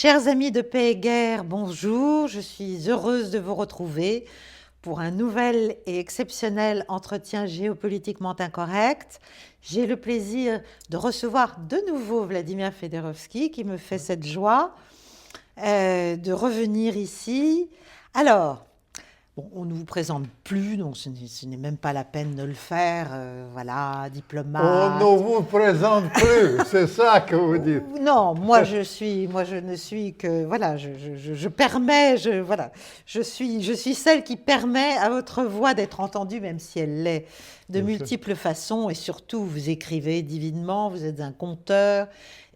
Chers amis de Paix et Guerre, bonjour, je suis heureuse de vous retrouver pour un nouvel et exceptionnel entretien géopolitiquement incorrect. J'ai le plaisir de recevoir de nouveau Vladimir Fedorovski qui me fait cette joie de revenir ici. Alors, bon, on ne vous présente plus, donc ce n'est même pas la peine de le faire. Voilà, On ne diplomate. vous présente plus, c'est ça que vous dites. Non, moi je ne suis que, voilà, je permets, voilà, je suis celle qui permet à votre voix d'être entendue, même si elle l'est de Bien sûr. multiples façons, et surtout vous écrivez divinement, vous êtes un conteur,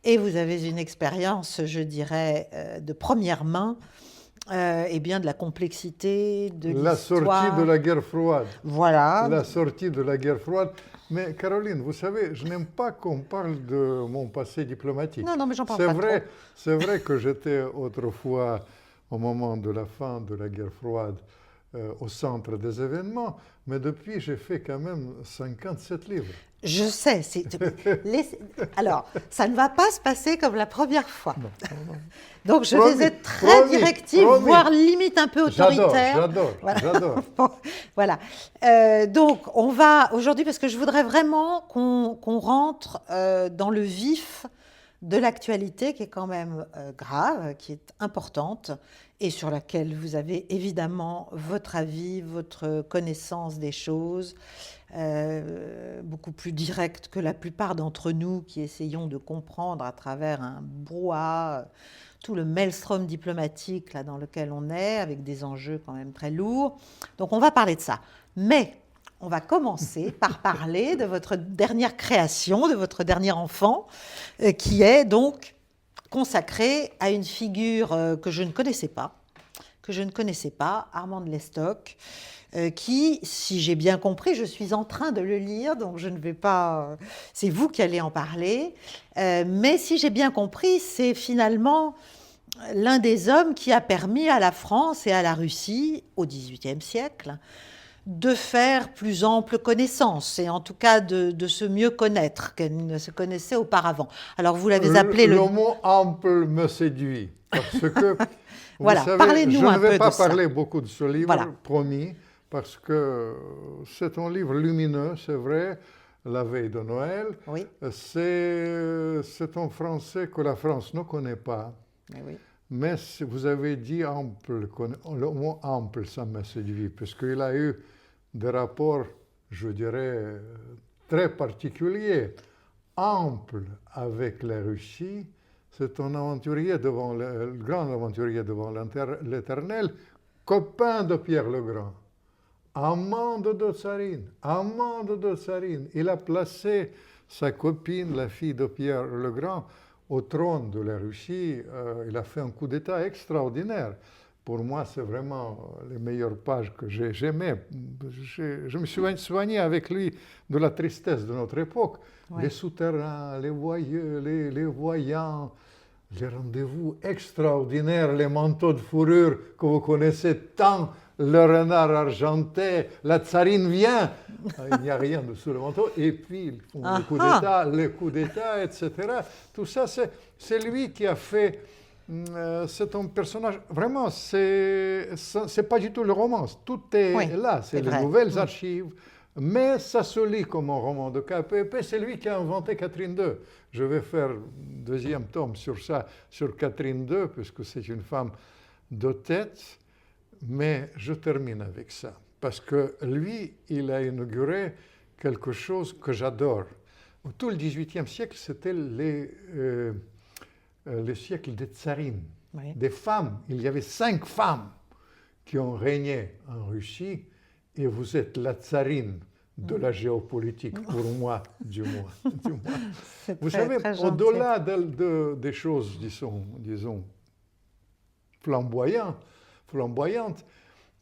et vous avez une expérience, je dirais, de première main, et bien de la complexité de La sortie de l'histoire. la guerre froide. Voilà. La sortie de la guerre froide. Mais Caroline, vous savez, je n'aime pas qu'on parle de mon passé diplomatique. Non, non, mais j'en parle pas trop. C'est vrai que j'étais autrefois, au moment de la fin de la guerre froide, au centre des événements, mais depuis, j'ai fait quand même 57 livres. Je sais. Alors, ça ne va pas se passer comme la première fois. Non, non, non. Donc, je vais Promis, être très promis, directive, promis. voire limite un peu autoritaire. Voilà. J'adore. Bon, voilà. Donc, on va aujourd'hui, parce que je voudrais vraiment qu'on rentre dans le vif de l'actualité qui est quand même grave, qui est importante et sur laquelle vous avez évidemment votre avis, votre connaissance des choses, beaucoup plus directe que la plupart d'entre nous qui essayons de comprendre à travers un brouhaha tout le maelstrom diplomatique là, dans lequel on est, avec des enjeux quand même très lourds. Donc on va parler de ça. Mais on va commencer par parler de votre dernière création, de votre dernier enfant, qui est donc consacré à une figure que je ne connaissais pas, Armand de Lestoc, qui, si j'ai bien compris, je suis en train de le lire, donc je ne vais pas... c'est vous qui allez en parler. Mais si j'ai bien compris, c'est finalement l'un des hommes qui a permis à la France et à la Russie, au XVIIIe siècle, de faire plus ample connaissance, et en tout cas de se mieux connaître qu'elle ne se connaissait auparavant. Alors vous l'avez appelé Le mot ample me séduit, parce que, vous Voilà, savez, je parlez-nous un ne vais peu pas de ça. parler beaucoup de ce livre, Voilà. promis, parce que c'est un livre lumineux, c'est vrai, la veille de Noël. Oui, C'est un français que la France ne connaît pas, mais oui. mais si vous avez dit ample, le mot ample, ça me séduit, parce qu'il a eu des rapports, je dirais, très particuliers, amples avec la Russie. C'est un aventurier devant le grand aventurier devant l'Éternel, copain de Pierre le Grand, amant de Tsarine. Il a placé sa copine, la fille de Pierre le Grand, au trône de la Russie. Il a fait un coup d'État extraordinaire. Pour moi, c'est vraiment les meilleures pages que j'aimais. Je me suis soigné avec lui de la tristesse de notre époque. Ouais. Les souterrains, les voyeux, les voyants, les rendez-vous extraordinaires, les manteaux de fourrure que vous connaissez tant, le renard argenté, la tsarine vient, il n'y a rien dessous le manteau, et puis ils font le coup d'État, etc. Tout ça, c'est lui qui a fait. C'est un personnage, vraiment, c'est pas du tout le roman, tout est là, c'est les nouvelles archives, mais ça se lit comme un roman de KPP, c'est lui qui a inventé Catherine II. Je vais faire un deuxième tome sur ça, sur Catherine II, puisque c'est une femme de tête, mais je termine avec ça, parce que lui, il a inauguré quelque chose que j'adore. Tout le XVIIIe siècle, c'était le siècle des tsarines, des femmes. Il y avait 5 femmes qui ont régné en Russie, et vous êtes la tsarine de la géopolitique, pour moi, du moins. Vous savez, au-delà des choses, disons flamboyantes,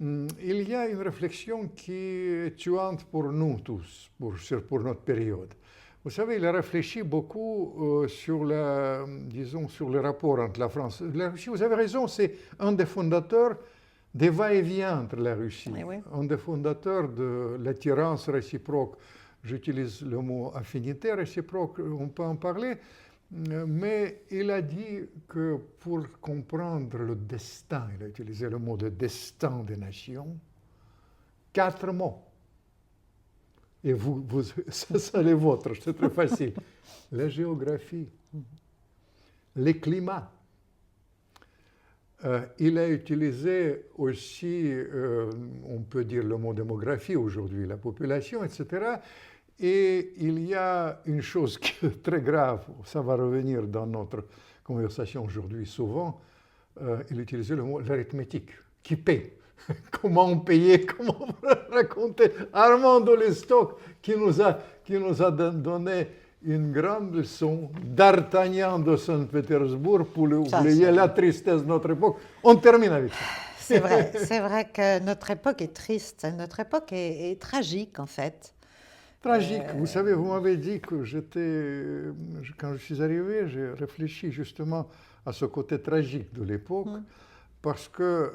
il y a une réflexion qui est tuante pour nous tous, pour notre période. Vous savez, il a réfléchi beaucoup sur le rapport entre la France et la Russie. Vous avez raison, c'est un des fondateurs des va-et-vient entre la Russie, un des fondateurs de l'attirance réciproque. J'utilise le mot affinité réciproque, on peut en parler. Mais il a dit que pour comprendre le destin, il a utilisé le mot de destin des nations, 4 mots. Et ça les vôtres, c'est très facile. La géographie, les climats. Il a utilisé aussi, on peut dire le mot démographie aujourd'hui, la population, etc. Et il y a une chose qui est très grave, ça va revenir dans notre conversation aujourd'hui souvent, il utilisait le mot l'arithmétique, qui paie. Comment payer, comment raconter. Armand de Lestock qui nous a donné une grande leçon, d'Artagnan de Saint-Pétersbourg pour oublier la tristesse de notre époque. On termine avec ça. C'est vrai que notre époque est triste, notre époque est tragique en fait. Tragique. Vous savez, vous m'avez dit que quand je suis arrivé, j'ai réfléchi justement à ce côté tragique de l'époque, parce que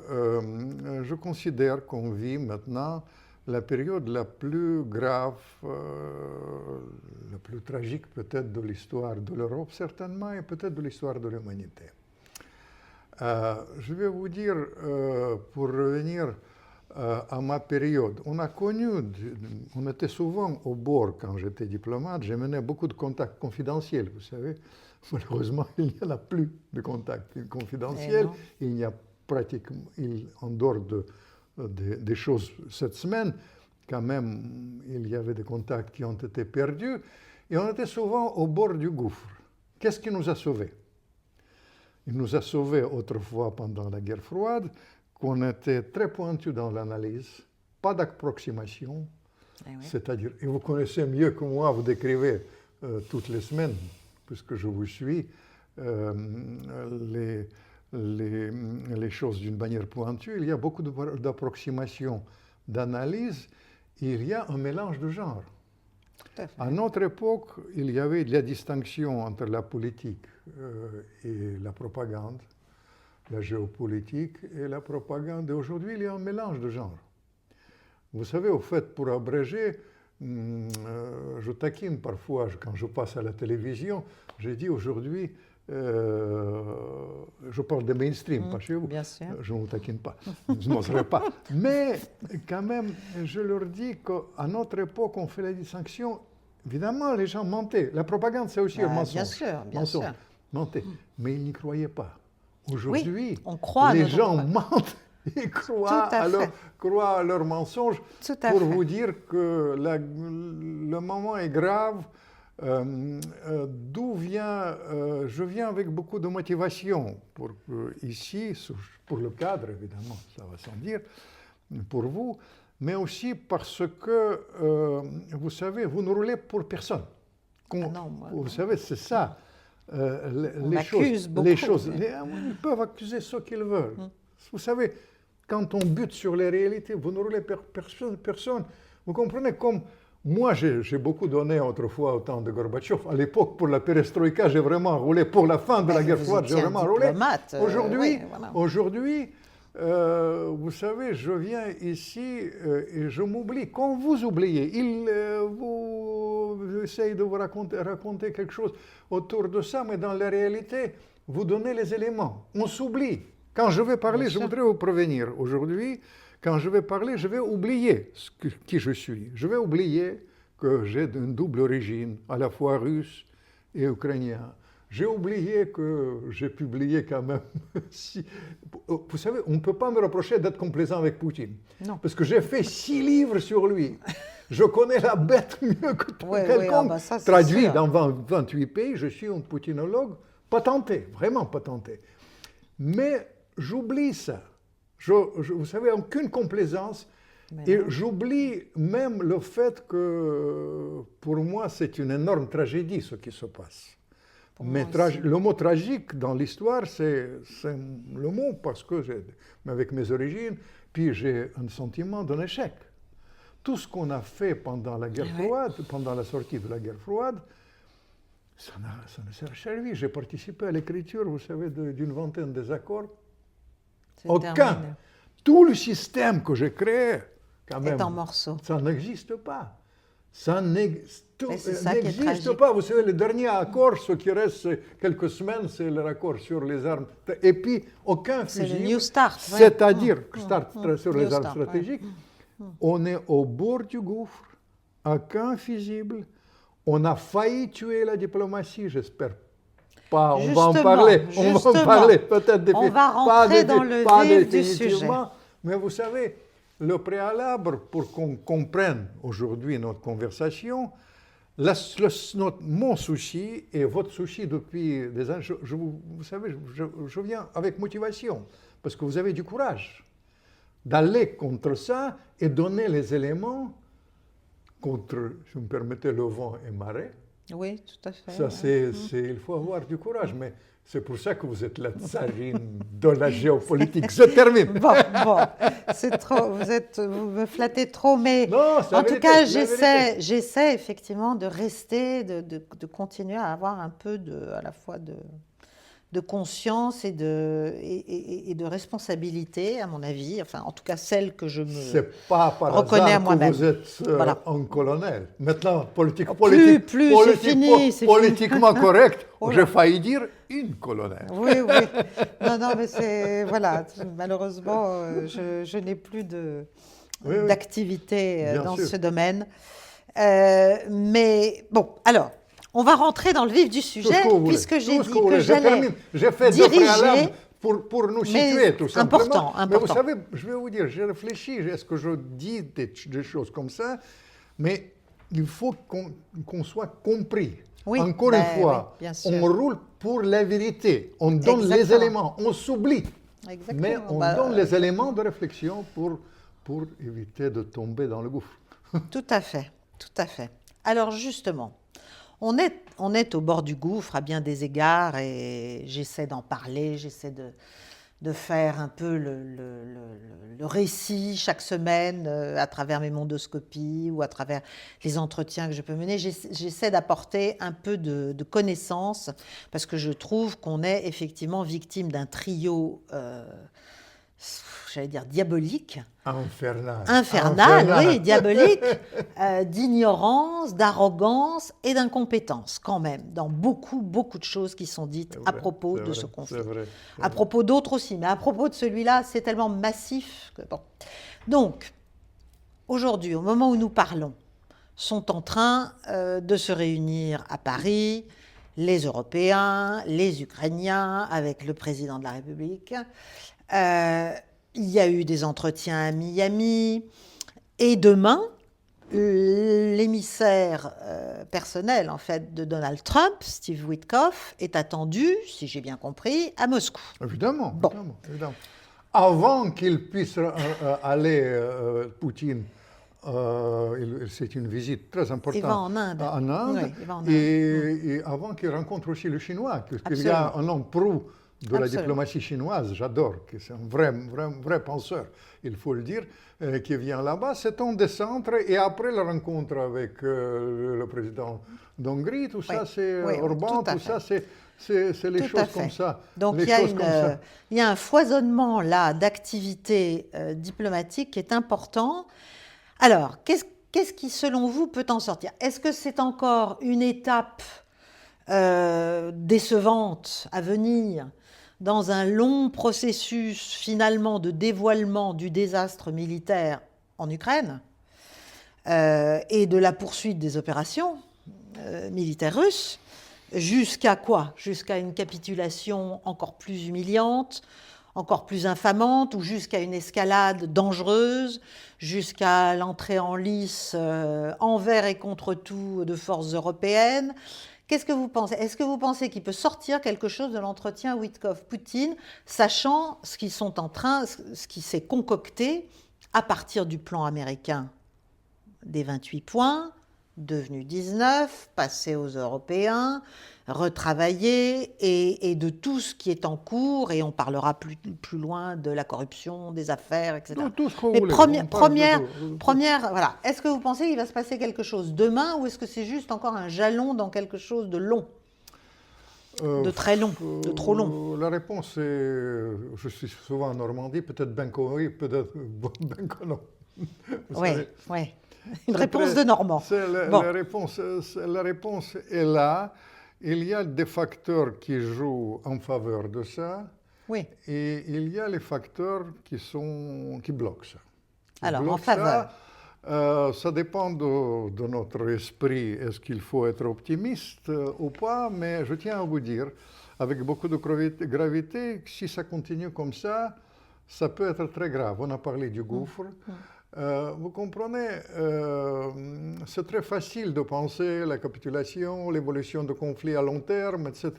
je considère qu'on vit maintenant la période la plus grave, la plus tragique peut-être de l'histoire de l'Europe, certainement, et peut-être de l'histoire de l'humanité. Je vais vous dire, pour revenir à ma période, on était souvent au bord quand j'étais diplomate, j'ai mené beaucoup de contacts confidentiels, vous savez. Malheureusement, il n'y en a plus de contacts confidentiels, il n'y a pratiquement, en dehors des choses cette semaine, quand même, il y avait des contacts qui ont été perdus, et on était souvent au bord du gouffre. Qu'est-ce qui nous a sauvés? Il nous a sauvés autrefois pendant la guerre froide, qu'on était très pointu dans l'analyse, pas d'approximation, c'est-à-dire, et vous connaissez mieux que moi, vous décrivez toutes les semaines, puisque je vous suis, les choses d'une manière pointue. Il y a beaucoup d'approximations, d'analyse, il y a un mélange de genres. À notre époque, il y avait de la distinction entre la politique et la propagande, la géopolitique et la propagande. Et aujourd'hui, il y a un mélange de genres. Vous savez, au fait, pour abréger, je taquine parfois quand je passe à la télévision. J'ai dit aujourd'hui, je parle de mainstream, pas chez vous. Bien sûr. Je ne vous taquine pas, je n'oserais pas. Mais quand même, je leur dis qu'à notre époque, on fait la distinction. Évidemment, les gens mentaient. La propagande, c'est aussi un mensonge. Bien sûr, bien sûr. Mentaient. Mais ils n'y croyaient pas. Aujourd'hui, les gens mentent et croient à leurs mensonges. Pour vous dire que le moment est grave. D'où je viens avec beaucoup de motivation pour ici, pour le cadre évidemment, ça va sans dire, pour vous, mais aussi parce que, vous savez, vous ne roulez pour personne. Vous savez, c'est ça. Les choses, ils peuvent accuser ce qu'ils veulent. Vous savez, quand on bute sur les réalités, vous ne roulez pour personne. Vous comprenez, comme moi, j'ai beaucoup donné autrefois au temps de Gorbatchev. À l'époque, pour la perestroïka, j'ai vraiment roulé. Pour la fin de la guerre froide, j'ai vraiment roulé. Aujourd'hui, vous savez, je viens ici et je m'oublie. Quand vous oubliez, vous essayez de vous raconter quelque chose autour de ça, mais dans la réalité, vous donnez les éléments. On s'oublie. Quand je vais parler, je voudrais vous prévenir. Aujourd'hui, quand je vais parler, je vais oublier qui je suis. Je vais oublier que j'ai une double origine, à la fois russe et ukrainien. J'ai oublié que j'ai publié quand même. Vous savez, on ne peut pas me reprocher d'être complaisant avec Poutine. Non. Parce que j'ai fait 6 livres sur lui. Je connais la bête mieux que quelconque. Traduit dans 28 pays, je suis un poutinologue patenté, vraiment patenté. Mais j'oublie ça. Vous savez, aucune complaisance. Et j'oublie même le fait que, pour moi, c'est une énorme tragédie, ce qui se passe. Mais le mot tragique dans l'histoire, c'est le mot, parce que avec mes origines, puis j'ai un sentiment d'un échec. Tout ce qu'on a fait pendant la guerre froide, pendant la sortie de la guerre froide, ça ne s'est servi. J'ai participé à l'écriture, vous savez, d'une vingtaine des accords. Aucun. Tout le système que j'ai créé, quand même, est en morceaux. Ça n'existe pas. Ça n'existe pas. Vous savez, le dernier accord, ce qui reste quelques semaines, c'est le accord sur les armes. Et puis, aucun fusible. C'est le New Start. C'est-à-dire, start sur les New armes Start, stratégiques. On est au bord du gouffre, aucun fusible. On a failli tuer la diplomatie, j'espère pas. On va en parler. On va en parler peut-être. On va rentrer dans le vif du sujet. Mais vous savez, le préalable pour qu'on comprenne aujourd'hui notre conversation, mon souci et votre souci depuis des années, vous savez, je viens avec motivation, parce que vous avez du courage d'aller contre ça et donner les éléments contre, si vous me permettez, le vent et marée. Oui, tout à fait. Ça, il faut avoir du courage, mais c'est pour ça que vous êtes la tsarine de la géopolitique. Je termine. Bon, c'est trop, vous me flattez trop, mais non, en tout cas, j'essaie effectivement de rester, de continuer à avoir un peu à la fois de conscience et de responsabilité, à mon avis, enfin, en tout cas, celle que je me reconnais à moi-même. Vous êtes un colonel. Maintenant, politiquement correct, j'ai failli dire une colonelle. Oui. Non, mais c'est... Voilà, malheureusement, je n'ai plus d'activité dans ce domaine. Mais bon, alors... On va rentrer dans le vif du sujet, puisque j'ai dit que j'allais J'ai fait diriger pour nous situer, tout simplement. Important. Mais vous savez, je vais vous dire, j'ai réfléchi, est-ce que je dis des choses comme ça, mais il faut qu'on soit compris. Oui, encore une fois, on roule pour la vérité, on donne les éléments, on s'oublie, mais on donne les éléments de réflexion pour éviter de tomber dans le gouffre. Tout à fait. Alors justement, on est au bord du gouffre à bien des égards et j'essaie d'en parler, j'essaie de faire un peu le récit chaque semaine à travers mes mondoscopies ou à travers les entretiens que je peux mener. J'essaie d'apporter un peu de connaissances parce que je trouve qu'on est effectivement victime d'un trio, j'allais dire diabolique. Infernal, oui, diabolique, d'ignorance, d'arrogance et d'incompétence quand même, dans beaucoup de choses qui sont dites à propos de ce conflit. À propos d'autres aussi, mais à propos de celui-là, c'est tellement massif que bon. Donc, aujourd'hui, au moment où nous parlons, sont en train de se réunir à Paris les Européens, les Ukrainiens, avec le président de la République. Il y a eu des entretiens à Miami. Et demain, l'émissaire personnel en fait, de Donald Trump, Steve Witkoff, est attendu, si j'ai bien compris, à Moscou. Évidemment. Avant qu'il puisse aller, Poutine, c'est une visite très importante. Il va en Inde. Oui, il va en Inde. Et avant qu'il rencontre aussi le Chinois, parce qu'il y a un homme pro de la diplomatie chinoise, j'adore, qui c'est un vrai penseur, il faut le dire, qui vient là-bas. C'est un des centres, et après la rencontre avec le président d'Hongrie, tout ça, c'est Orban, tout ça, c'est les choses comme ça. Donc il y a un foisonnement là d'activités diplomatiques qui est important. Alors, qu'est-ce qui, selon vous, peut en sortir? Est-ce que c'est encore une étape décevante à venir dans un long processus finalement de dévoilement du désastre militaire en Ukraine et de la poursuite des opérations militaires russes, jusqu'à quoi? Jusqu'à une capitulation encore plus humiliante, encore plus infamante, ou jusqu'à une escalade dangereuse, jusqu'à l'entrée en lice envers et contre tout de forces européennes. Qu'est-ce que vous pensez? Est-ce que vous pensez qu'il peut sortir quelque chose de l'entretien Witkoff-Poutine, sachant ce qui s'est concocté à partir du plan américain des 28 points, devenu 19, passé aux Européens, retravaillé, et de tout ce qui est en cours, et on parlera plus loin de la corruption, des affaires, etc. Tout ce qu'on Mais voulait. première, voilà. Est-ce que vous pensez qu'il va se passer quelque chose demain, ou est-ce que c'est juste encore un jalon dans quelque chose de long, de très long, de trop long? La réponse est, je suis souvent en Normandie, peut-être ben que oui, peut-être ben que non. Oui. Une réponse de Normand. Bon. La réponse est là. Il y a des facteurs qui jouent en faveur de ça. Oui. Et il y a les facteurs qui bloquent ça. Alors, en faveur. Ça dépend de notre esprit. Est-ce qu'il faut être optimiste ou pas? Mais je tiens à vous dire, avec beaucoup de gravité, que si ça continue comme ça peut être très grave. On a parlé du gouffre. Vous comprenez, c'est très facile de penser la capitulation, l'évolution de conflits à long terme, etc.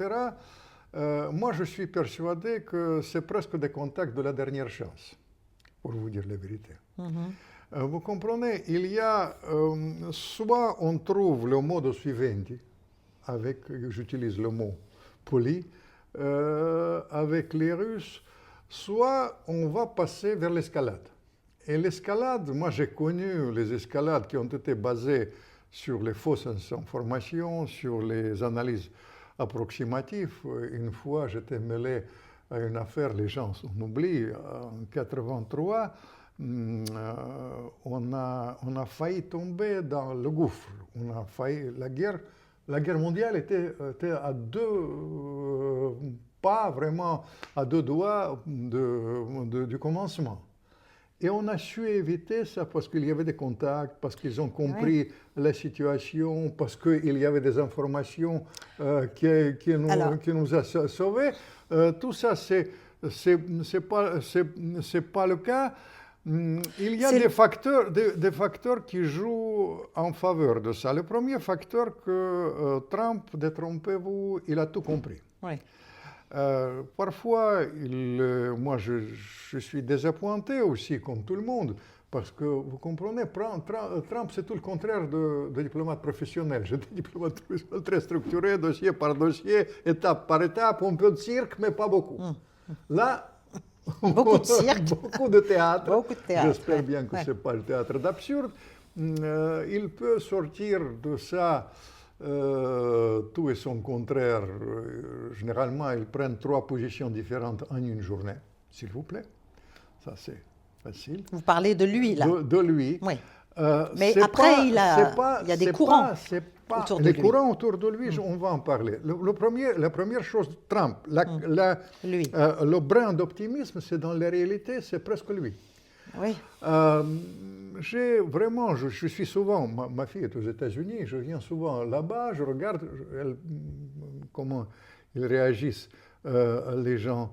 Moi, je suis persuadé que c'est presque des contacts de la dernière chance, pour vous dire la vérité. Vous comprenez, il y a, soit on trouve le mode suivant, j'utilise le mot poli, avec les Russes, soit on va passer vers l'escalade. Et l'escalade, moi j'ai connu les escalades qui ont été basées sur les fausses informations, sur les analyses approximatives. Une fois, j'étais mêlé à une affaire, les gens on oublie, en 1983, on a failli tomber dans le gouffre. La guerre mondiale était à pas vraiment à deux doigts du commencement. Et on a su éviter ça parce qu'il y avait des contacts, parce qu'ils ont compris la situation, parce qu'il y avait des informations qui nous a sauvés. Tout ça, c'est pas le cas. Il y a des facteurs qui jouent en faveur de ça. Le premier facteur que Trump, détrompez-vous, il a tout compris. Oui. Parfois, moi je suis désappointé aussi, comme tout le monde, parce que vous comprenez, Trump c'est tout le contraire de diplomate professionnel. J'étais diplomate professionnel très structuré, dossier par dossier, étape par étape, un peu de cirque, mais pas beaucoup. Là, beaucoup de cirque, beaucoup de théâtre. Beaucoup de théâtre. J'espère bien que ce n'est pas le théâtre d'absurde. Il peut sortir de ça. Tout et son contraire. Généralement, ils prennent 3 positions différentes en une journée, s'il vous plaît. Ça, c'est facile. Vous parlez de lui, là. De lui. Oui. Mais après, il y a des courants autour de lui. Les courants autour de lui, on va en parler. La première chose, Trump, le brin d'optimisme, c'est dans la réalité, c'est presque lui. Oui. Je suis souvent, ma fille est aux États-Unis, je viens souvent là-bas, je regarde comment ils réagissent, les gens.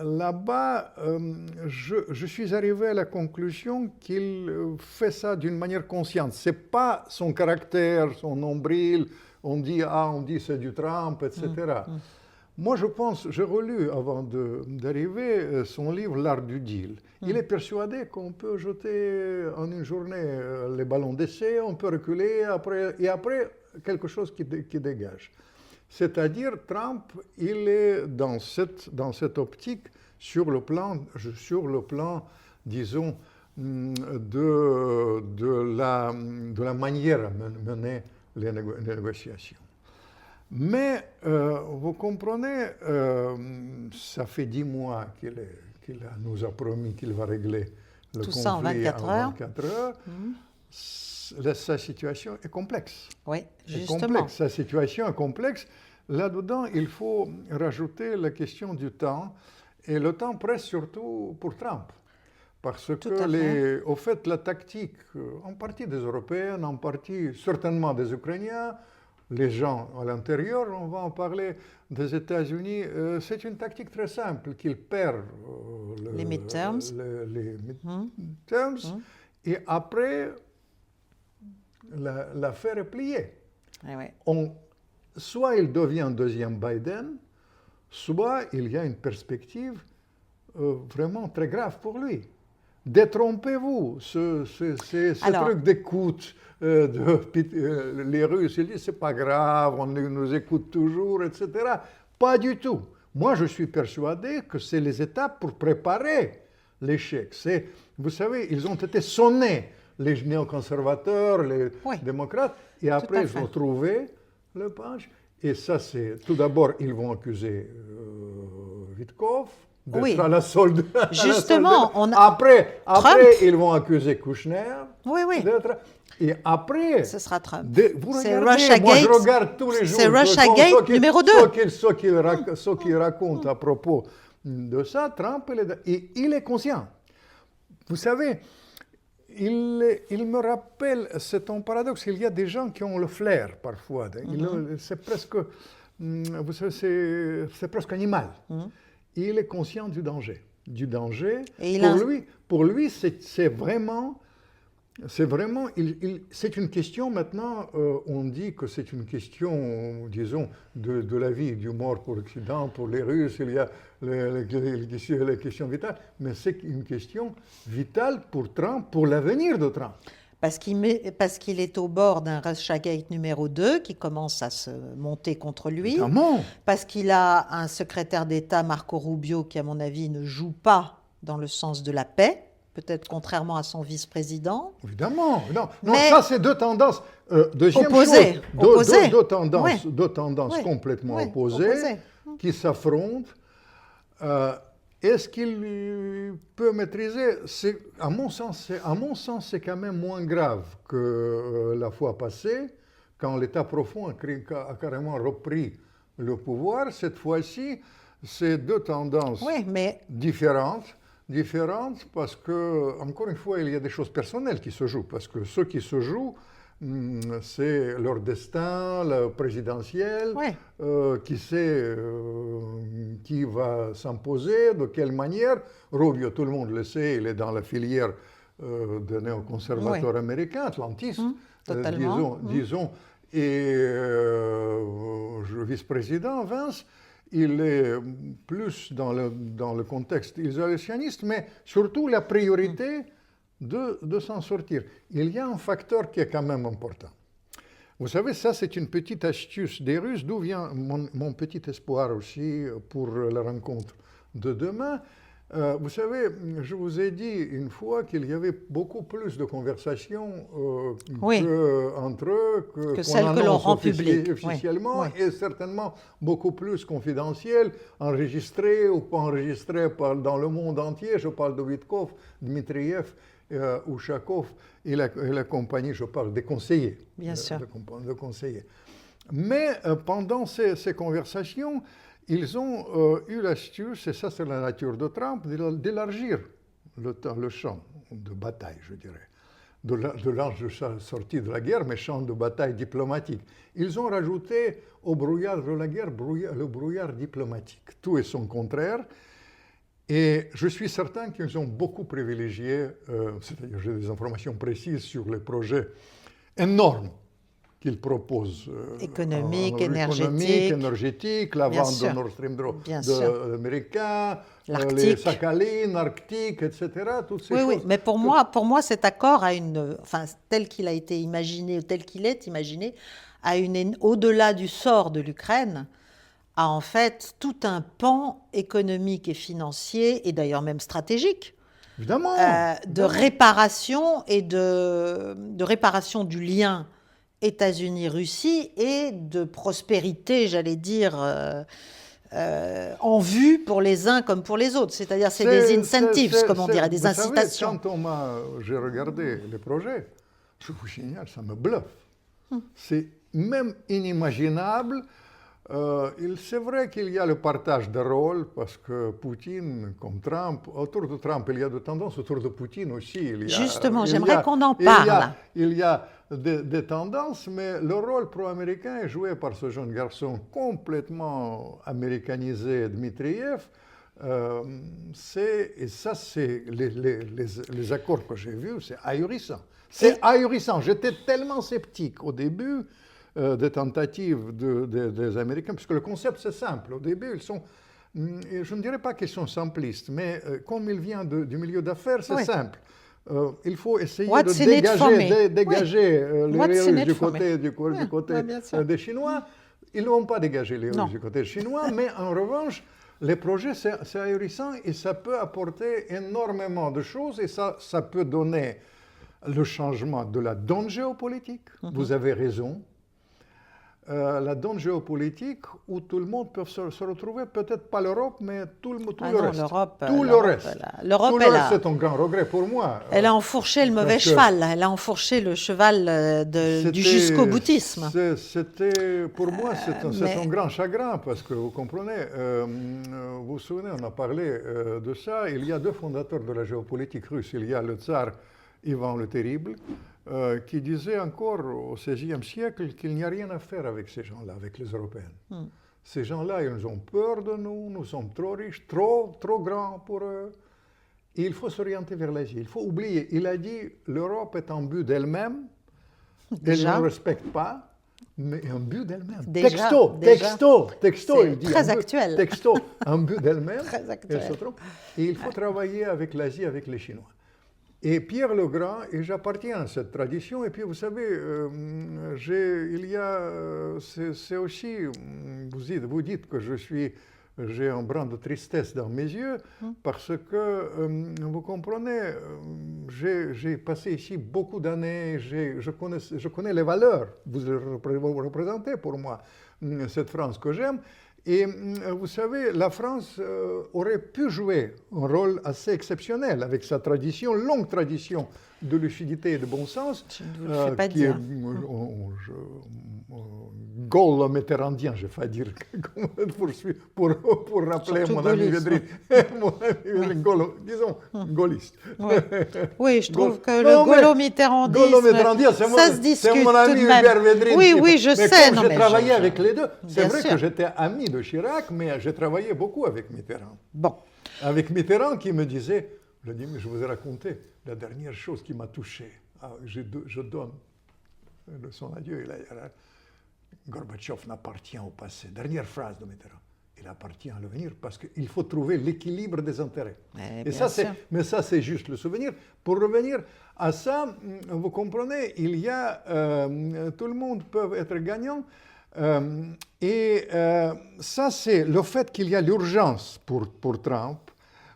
Là-bas, je suis arrivé à la conclusion qu'il fait ça d'une manière consciente. Ce n'est pas son caractère, son nombril, on dit c'est du Trump, etc. Moi, je pense, j'ai relu avant d'arriver son livre L'art du deal. Il est persuadé qu'on peut jeter en une journée les ballons d'essai, on peut reculer et après quelque chose qui dégage. C'est-à-dire, Trump, il est dans cette optique sur le plan, disons, de la manière à mener les négociations. Mais, vous comprenez, ça fait 10 mois qu'il nous a promis qu'il va régler le conflit en 24 heures. Sa situation est complexe. Oui, justement. Sa situation est complexe. Là-dedans, il faut rajouter la question du temps. Et le temps presse surtout pour Trump. Parce que, au fait, la tactique, en partie des Européens, en partie certainement des Ukrainiens, les gens à l'intérieur, on va en parler des États-Unis, c'est une tactique très simple, qu'ils perdent les midterms, et après, l'affaire est pliée. Soit il devient deuxième Biden, soit il y a une perspective vraiment très grave pour lui. Détrompez-vous, ce truc d'écoute les Russes, ils disent c'est pas grave, on nous écoute toujours, etc. Pas du tout. Moi, je suis persuadé que c'est les étapes pour préparer l'échec. Vous savez, ils ont été sonnés, les néoconservateurs, les démocrates, et après ils vont trouver le punch. Et ça, c'est tout d'abord, ils vont accuser Witkoff, d'être Oui. à la solde. Justement, Après, Trump. ils vont accuser Kouchner Oui, oui. d'être. Et après, Ce sera Trump. vous C'est regardez, moi je Russiagate. regarde tous les jours C'est Russiagate ce qu'il- numéro 2. ce qu'il raconte à propos de ça. Trump, il est conscient. Vous savez, il me rappelle, c'est un paradoxe, il y a des gens qui ont le flair parfois. C'est presque, vous savez, c'est presque animal. Il est conscient du danger. Et Pour lui, c'est vraiment, c'est une question maintenant, on dit que c'est une question, disons, de la vie et du mort pour l'Occident, pour les Russes, il y a les questions vitales, mais c'est une question vitale pour Trump, pour l'avenir de Trump. Parce qu'il est au bord d'un Russiagate numéro 2 qui commence à se monter contre lui. Évidemment. Parce qu'il a un secrétaire d'État, Marco Rubio, qui, à mon avis, ne joue pas dans le sens de la paix, peut-être contrairement à son vice-président. Évidemment. Non, Mais ça, c'est deux tendances. Deuxième opposées. chose, Opposées. deux tendances Oui. complètement Oui, opposées, opposées. qui s'affrontent. Est-ce qu'il peut maîtriser? À mon sens, c'est quand même moins grave que la fois passée, quand l'État profond a carrément repris le pouvoir. Cette fois-ci, c'est deux tendances différentes parce que, encore une fois, il y a des choses personnelles qui se jouent. Parce que ce qui se joue, c'est leur destin, le présidentiel, qui sait qui va s'imposer, de quelle manière. Rubio, tout le monde le sait, il est dans la filière des néoconservateurs américains, atlantistes, disons. Et le vice-président, Vance, il est plus dans le contexte isolationniste, mais surtout la priorité de s'en sortir. Il y a un facteur qui est quand même important. Vous savez, ça c'est une petite astuce des Russes, d'où vient mon petit espoir aussi pour la rencontre de demain. Vous savez, je vous ai dit une fois qu'il y avait beaucoup plus de conversations entre eux que celles que l'on rend publiques officiellement et certainement beaucoup plus confidentielles, enregistrées ou pas enregistrées dans le monde entier. Je parle de Witkov, Dmitriev, Ushakov et la compagnie, je parle des conseillers. Bien sûr. De conseillers. Mais pendant ces conversations, ils ont eu l'astuce, et ça c'est la nature de Trump, d'élargir le champ de bataille, je dirais. De large sortie de la guerre, mais champ de bataille diplomatique. Ils ont rajouté au brouillard de la guerre le brouillard diplomatique. Tout est son contraire. Et je suis certain qu'ils ont beaucoup privilégié, c'est-à-dire j'ai des informations précises sur les projets énormes qu'ils proposent. Économique, énergétique, la vente de Nord Stream américain, les Sakhalin, Arctique, etc. Toutes ces choses. Oui, mais pour moi, cet accord tel qu'il a été imaginé, ou tel qu'il est imaginé, au-delà du sort de l'Ukraine, a en fait tout un pan économique et financier, et d'ailleurs même stratégique, de réparation et de réparation du lien États-Unis-Russie et de prospérité, j'allais dire, en vue pour les uns comme pour les autres. C'est-à-dire, c'est des incentives, comme on dirait, des incitations. Savez, quand j'ai regardé les projets, je vous signale, ça me bluffe. C'est même inimaginable. C'est vrai qu'il y a le partage de rôles, parce que Poutine, comme Trump, autour de Trump, il y a de tendances, autour de Poutine aussi. Justement, j'aimerais qu'on en parle. Il y a des tendances, mais le rôle pro-américain est joué par ce jeune garçon complètement américanisé, Dmitriev. Et ça, c'est les accords que j'ai vus, c'est ahurissant. C'est ahurissant. J'étais tellement sceptique au début des tentatives des Américains, puisque le concept c'est simple. Au début, ils sont, je ne dirais pas qu'ils sont simplistes, mais comme il vient du milieu d'affaires, c'est simple. Il faut essayer de dégager les Russes du côté des Chinois. Ils ne vont pas dégager les Russes du côté chinois, mais en revanche, les projets, c'est ahurissant et ça peut apporter énormément de choses et ça peut donner le changement de la donne géopolitique. Vous avez raison. la donne géopolitique où tout le monde peut se retrouver, peut-être pas l'Europe, mais tout le Ah non, reste. l'Europe, Tout le l'Europe, reste. l'Europe, Tout le reste, c'est un grand regret pour moi. elle a enfourché le mauvais Parce que cheval. Elle a enfourché le cheval du jusqu'au boutisme. C'était, pour moi, c'est mais- un grand chagrin parce que vous comprenez, vous vous souvenez, on a parlé de ça. Il y a deux fondateurs de la géopolitique russe. Il y a le tsar Ivan le Terrible, qui disait encore au XVIe siècle qu'il n'y a rien à faire avec ces gens-là, avec les Européens. Ces gens-là, ils ont peur de nous, nous sommes trop riches, trop grands pour eux. Et il faut s'orienter vers l'Asie. Il faut oublier. Il a dit l'Europe est un but d'elle-même. Elle Déjà. ne respecte pas, mais un but d'elle-même. Déjà. Texto, C'est il dit. très un but- actuel. Texto, un but d'elle-même. Très actuel. Elle se trompe. Et il faut travailler avec l'Asie, avec les Chinois. Et Pierre le Grand, et j'appartiens à cette tradition, et puis vous savez, c'est aussi, vous dites que j'ai un brin de tristesse dans mes yeux, parce que, vous comprenez, j'ai passé ici beaucoup d'années, je connais les valeurs, vous représentez pour moi cette France que j'aime. Et vous savez, la France aurait pu jouer un rôle assez exceptionnel avec sa tradition, longue tradition de lucidité et de bon sens. Je ne vous le fais pas qui est dire. gaulo-mitterrandien, je vais dire, pour rappeler Surtout mon ami gaulliste, Védrine. Mon ami Védrine, disons, gaulliste. Ouais. Oui, je trouve que Non, le mais gaulo-mitterrandisme, gaulo-mitterrandien, ça se discute c'est mon tout ami de même. Hubert Védrine. Oui, oui, je mais sais. Comme non, j'ai mais travaillé avec les deux, c'est Bien vrai sûr. que j'étais ami de Chirac, mais j'ai travaillé beaucoup avec Mitterrand. Bon, Avec Mitterrand qui me disait, je dis, mais je vous ai raconté la dernière chose qui m'a touché. Ah, je donne de son adieu. Gorbatchev n'appartient au passé. Dernière phrase de Mitterrand. Il appartient à l'avenir parce qu'il faut trouver l'équilibre des intérêts. Mais Et bien ça, sûr. mais ça, c'est juste le souvenir. Pour revenir à ça, vous comprenez, il y a, tout le monde peut être gagnant. Ça, c'est le fait qu'il y a l'urgence pour Trump,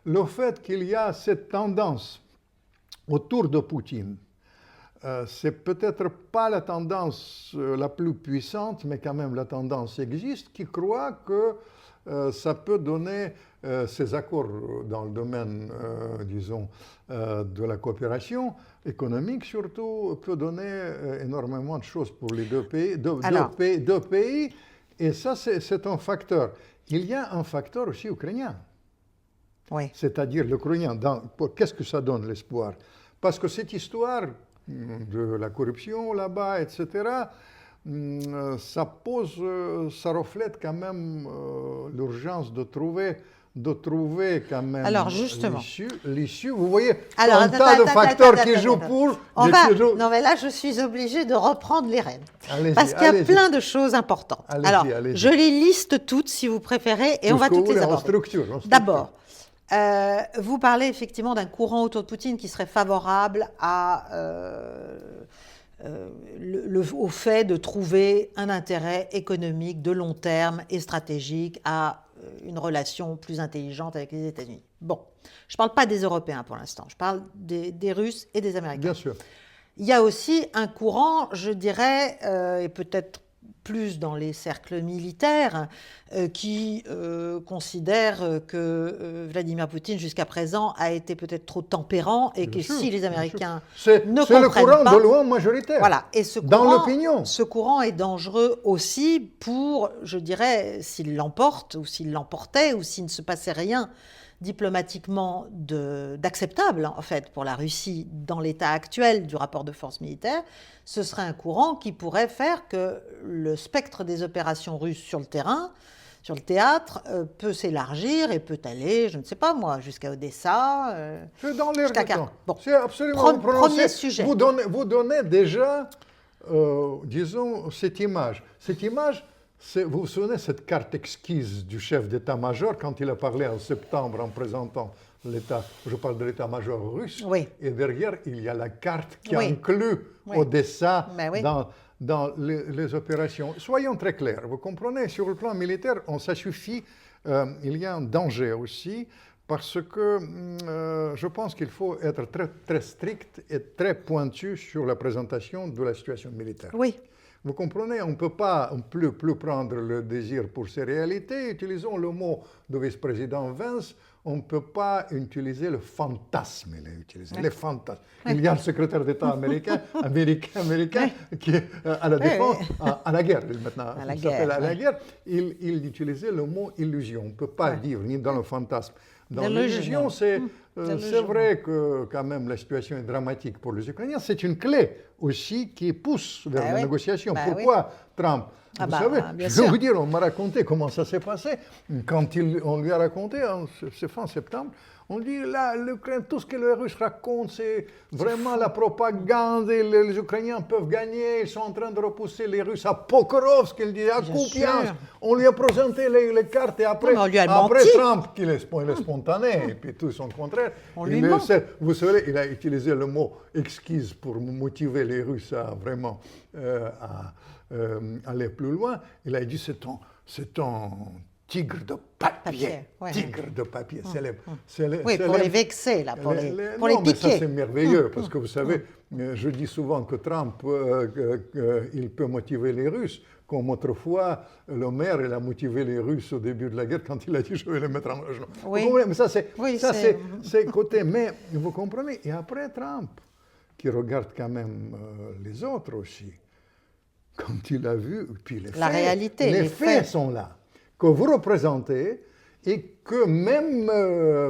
le fait qu'il y a cette tendance autour de Poutine. C'est peut-être pas la tendance la plus puissante, mais quand même la tendance existe, qui croit que ça peut donner ces accords dans le domaine, disons, de la coopération économique, surtout, peut donner énormément de choses pour les deux pays. Deux pays, et ça, c'est un facteur. Il y a un facteur aussi ukrainien, oui. c'est-à-dire l'ukrainien. Qu'est-ce que ça donne, l'espoir? Parce que cette histoire de la corruption là-bas, etc., ça reflète quand même l'urgence de trouver quand même Alors, justement. l'issue. Vous voyez, Alors, un tas de facteurs qui jouent pour... Non, mais là, je suis obligée de reprendre les rênes. Allez-y, Parce qu'il y a allez-y. plein de choses importantes. Allez-y, Alors, allez-y. je les liste toutes, si vous préférez, et on va toutes les en aborder. structure. D'abord, vous parlez effectivement d'un courant autour de Poutine qui serait favorable au fait de trouver un intérêt économique de long terme et stratégique à une relation plus intelligente avec les États-Unis. Bon, je ne parle pas des Européens pour l'instant, je parle des Russes et des Américains. Bien sûr. Il y a aussi un courant, je dirais, et peut-être plus dans les cercles militaires, qui considèrent que Vladimir Poutine, jusqu'à présent, a été peut-être trop tempérant et que si les Américains c'est ne le comprennent courant pas... de loin majoritaire. Voilà. Et dans l'opinion. Ce courant est dangereux aussi pour, je dirais, s'il l'emporte ou s'il l'emportait ou s'il ne se passait rien diplomatiquement d'acceptable, en fait, pour la Russie dans l'état actuel du rapport de force militaire, ce serait un courant qui pourrait faire que le spectre des opérations russes sur le terrain, sur le théâtre, peut s'élargir et peut aller, je ne sais pas moi, jusqu'à Odessa. C'est dans l'air du temps. Bon. C'est absolument Premier sujet. Vous donnez déjà, disons, cette image. Cette image, vous vous souvenez cette carte exquise du chef d'état-major quand il a parlé en septembre en présentant l'État, je parle de l'état-major russe, oui. Et derrière, il y a la carte qui oui. inclut oui. Odessa oui. dans les opérations. Soyons très clairs, vous comprenez, sur le plan militaire, ça suffit, il y a un danger aussi, parce que je pense qu'il faut être très, très strict et très pointu sur la présentation de la situation militaire. Oui. Vous comprenez, on ne peut pas plus prendre le désir pour ses réalités. Utilisons le mot du vice-président Vance. On ne peut pas utiliser le fantasme. Il est utilisé, les fantasmes. Il y a le secrétaire d'État américain qui est à la défense, à la guerre maintenant. À la Il s'appelle guerre, à la guerre. Il utilisait le mot illusion. On ne peut pas dire ni dans le fantasme. Dans l'illusion, c'est vrai que quand même la situation est dramatique pour les Ukrainiens. C'est une clé aussi qui pousse vers la négociation. Pourquoi Trump? Vous savez, je vais vous dire, on m'a raconté comment ça s'est passé. Quand on lui a raconté, c'est fin septembre, on dit là, l'Ukraine, tout ce que les Russes racontent, c'est vraiment la propagande, et les Ukrainiens peuvent gagner, ils sont en train de repousser les Russes à Pokrovsk, il dit à Kupiansk. On lui a présenté les cartes et après, Trump, qui est spontané, et puis tout son contraire, vous savez, il a utilisé le mot exquise pour motiver les Russes à vraiment aller plus loin. Il a dit c'est un tigre de papier. Tigre de papier. Oui, pour les vexer, là, pour les piquer. Mais ça, c'est merveilleux, parce que vous savez, je dis souvent que Trump, il peut motiver les Russes, comme autrefois, le maire, il a motivé les Russes au début de la guerre quand il a dit « je vais les mettre en logement ». Vous comprenez? Mais ça, c'est côté. Mais vous comprenez? Et après, Trump, qui regarde quand même les autres aussi, quand il a vu, puis les faits sont là, que vous représentez et que même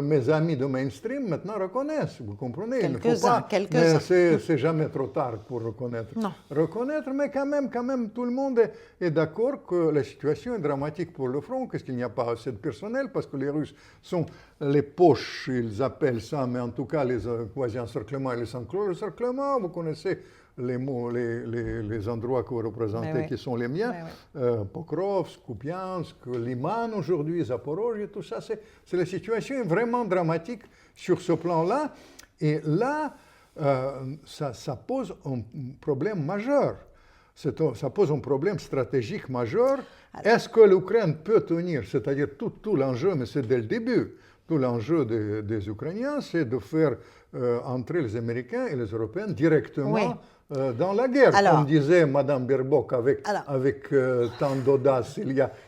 mes amis de mainstream maintenant reconnaissent, vous comprenez? Quelques-uns. C'est jamais trop tard pour reconnaître. Non. Reconnaître, mais quand même, tout le monde est d'accord que la situation est dramatique pour le front, qu'il n'y a pas assez de personnel, parce que les Russes sont les poches, ils appellent ça, mais en tout cas les quasi-encerclements et les encerclements, vous connaissez les mots, les endroits que vous représentez qui sont les miens, Pokrovsk, Kupiansk, Liman aujourd'hui, Zaporozhye, tout ça, c'est la situation est vraiment dramatique sur ce plan-là. Et là, ça pose un problème majeur. Ça pose un problème stratégique majeur. Est-ce que l'Ukraine peut tenir? C'est-à-dire tout l'enjeu, mais c'est dès le début. Tout l'enjeu des Ukrainiens, c'est de faire entrer les Américains et les Européens directement dans la guerre. Comme disait Mme Baerbock avec tant d'audace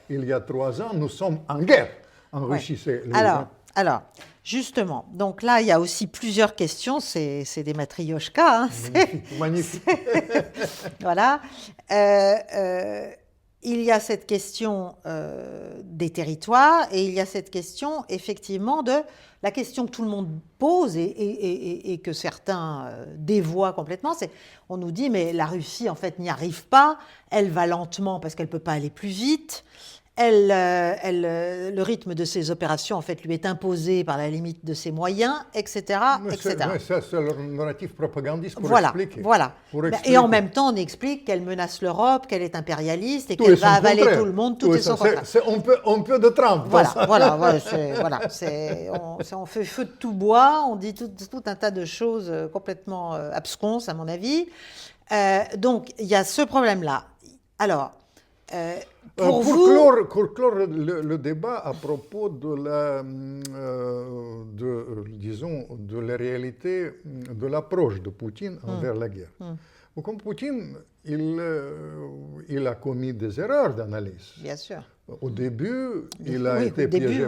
il y a 3 ans, nous sommes en guerre. En Russie, c'est... Alors, justement, donc là, il y a aussi plusieurs questions, c'est des matrioshkas. Hein, magnifique. Voilà. Il y a cette question des territoires et il y a cette question, effectivement, de la question que tout le monde pose et que certains dévoient complètement, c'est on nous dit, mais la Russie, en fait, n'y arrive pas, elle va lentement parce qu'elle ne peut pas aller plus vite. Le rythme de ses opérations, en fait, lui est imposé par la limite de ses moyens, etc. etc. Ça, c'est le narratif propagandiste pour expliquer. Voilà. Et en même temps, on explique qu'elle menace l'Europe, qu'elle est impérialiste et qu'elle va avaler tout le monde, tout est son contraire. On peut de Trump. On fait feu de tout bois, on dit tout un tas de choses complètement absconses, à mon avis. Donc, il y a ce problème-là. Alors... Pour clore le débat à propos de la réalité de l'approche de Poutine envers la guerre. Comme Poutine, il a commis des erreurs d'analyse. Bien sûr. Au début, il a été piégé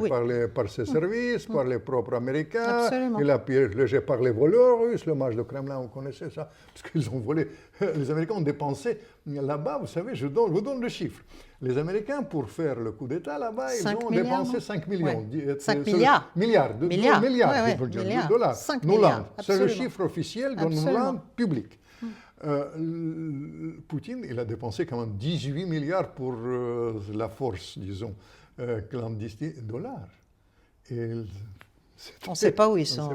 par ses services, par les propres Américains. Absolument. Il a piégé par les voleurs russes. Le match de Kremlin, vous connaissez ça, parce qu'ils ont volé. Les Américains ont dépensé là-bas, vous savez, je vous donne le chiffre. Les Américains, pour faire le coup d'État là-bas, ils ont dépensé 5 millions. 5 milliards. Milliards de dollars. 5 milliards. C'est le chiffre officiel de nos langues publiques. Poutine, il a dépensé quand même 18 milliards pour la force, disons, clandestine, dollars. On ne sait pas où ils sont.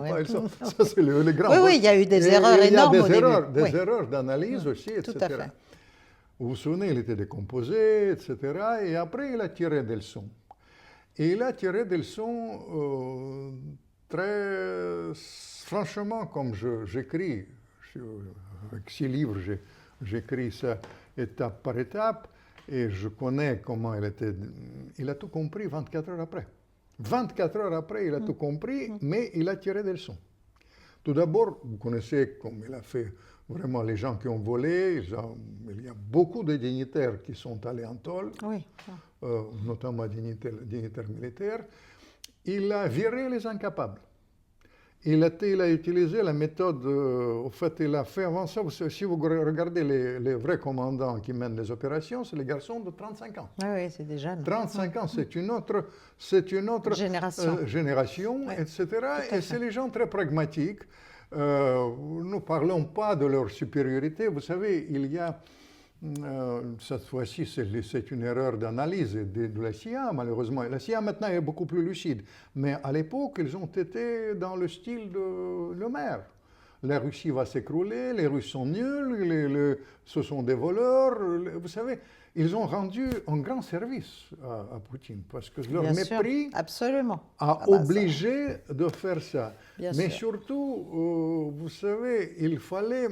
Ça, c'est les grands. Oui, il y a eu des erreurs énormes au début. Des erreurs d'analyse aussi, etc. Tout à fait. Vous vous souvenez, il était décomposé, etc. Et après, il a tiré des leçons. Et il a tiré des leçons très franchement, comme j'écris. Avec 6 livres, j'écris ça étape par étape et je connais comment il était. Il a tout compris 24 heures après. 24 heures après, il a tout compris, mais il a tiré des leçons. Tout d'abord, vous connaissez comme il a fait vraiment les gens qui ont volé. Il y a beaucoup de dignitaires qui sont allés en tôle, Oui. notamment dignitaires militaires. Il a viré les incapables. Il a utilisé la méthode, au fait, il a fait avant ça, si vous regardez les vrais commandants qui mènent les opérations, c'est les garçons de 35 ans. Ah oui, c'est des jeunes. 35 ans, c'est une autre génération, Ouais, etc. à Et c'est fait. les gens très pragmatiques. Nous ne parlons pas de leur supériorité. Vous savez, il y a, cette fois-ci, c'est une erreur d'analyse de la CIA, malheureusement. La CIA, maintenant, est beaucoup plus lucide. Mais à l'époque, ils ont été dans le style de Le Maire. La Russie va s'écrouler, les Russes sont nuls, ce sont des voleurs. Vous savez, ils ont rendu un grand service à Poutine parce que leur Bien sûr, mépris absolument. a Ah bah, ça, obligé de faire ça. bien Mais sûr. surtout, vous savez, il fallait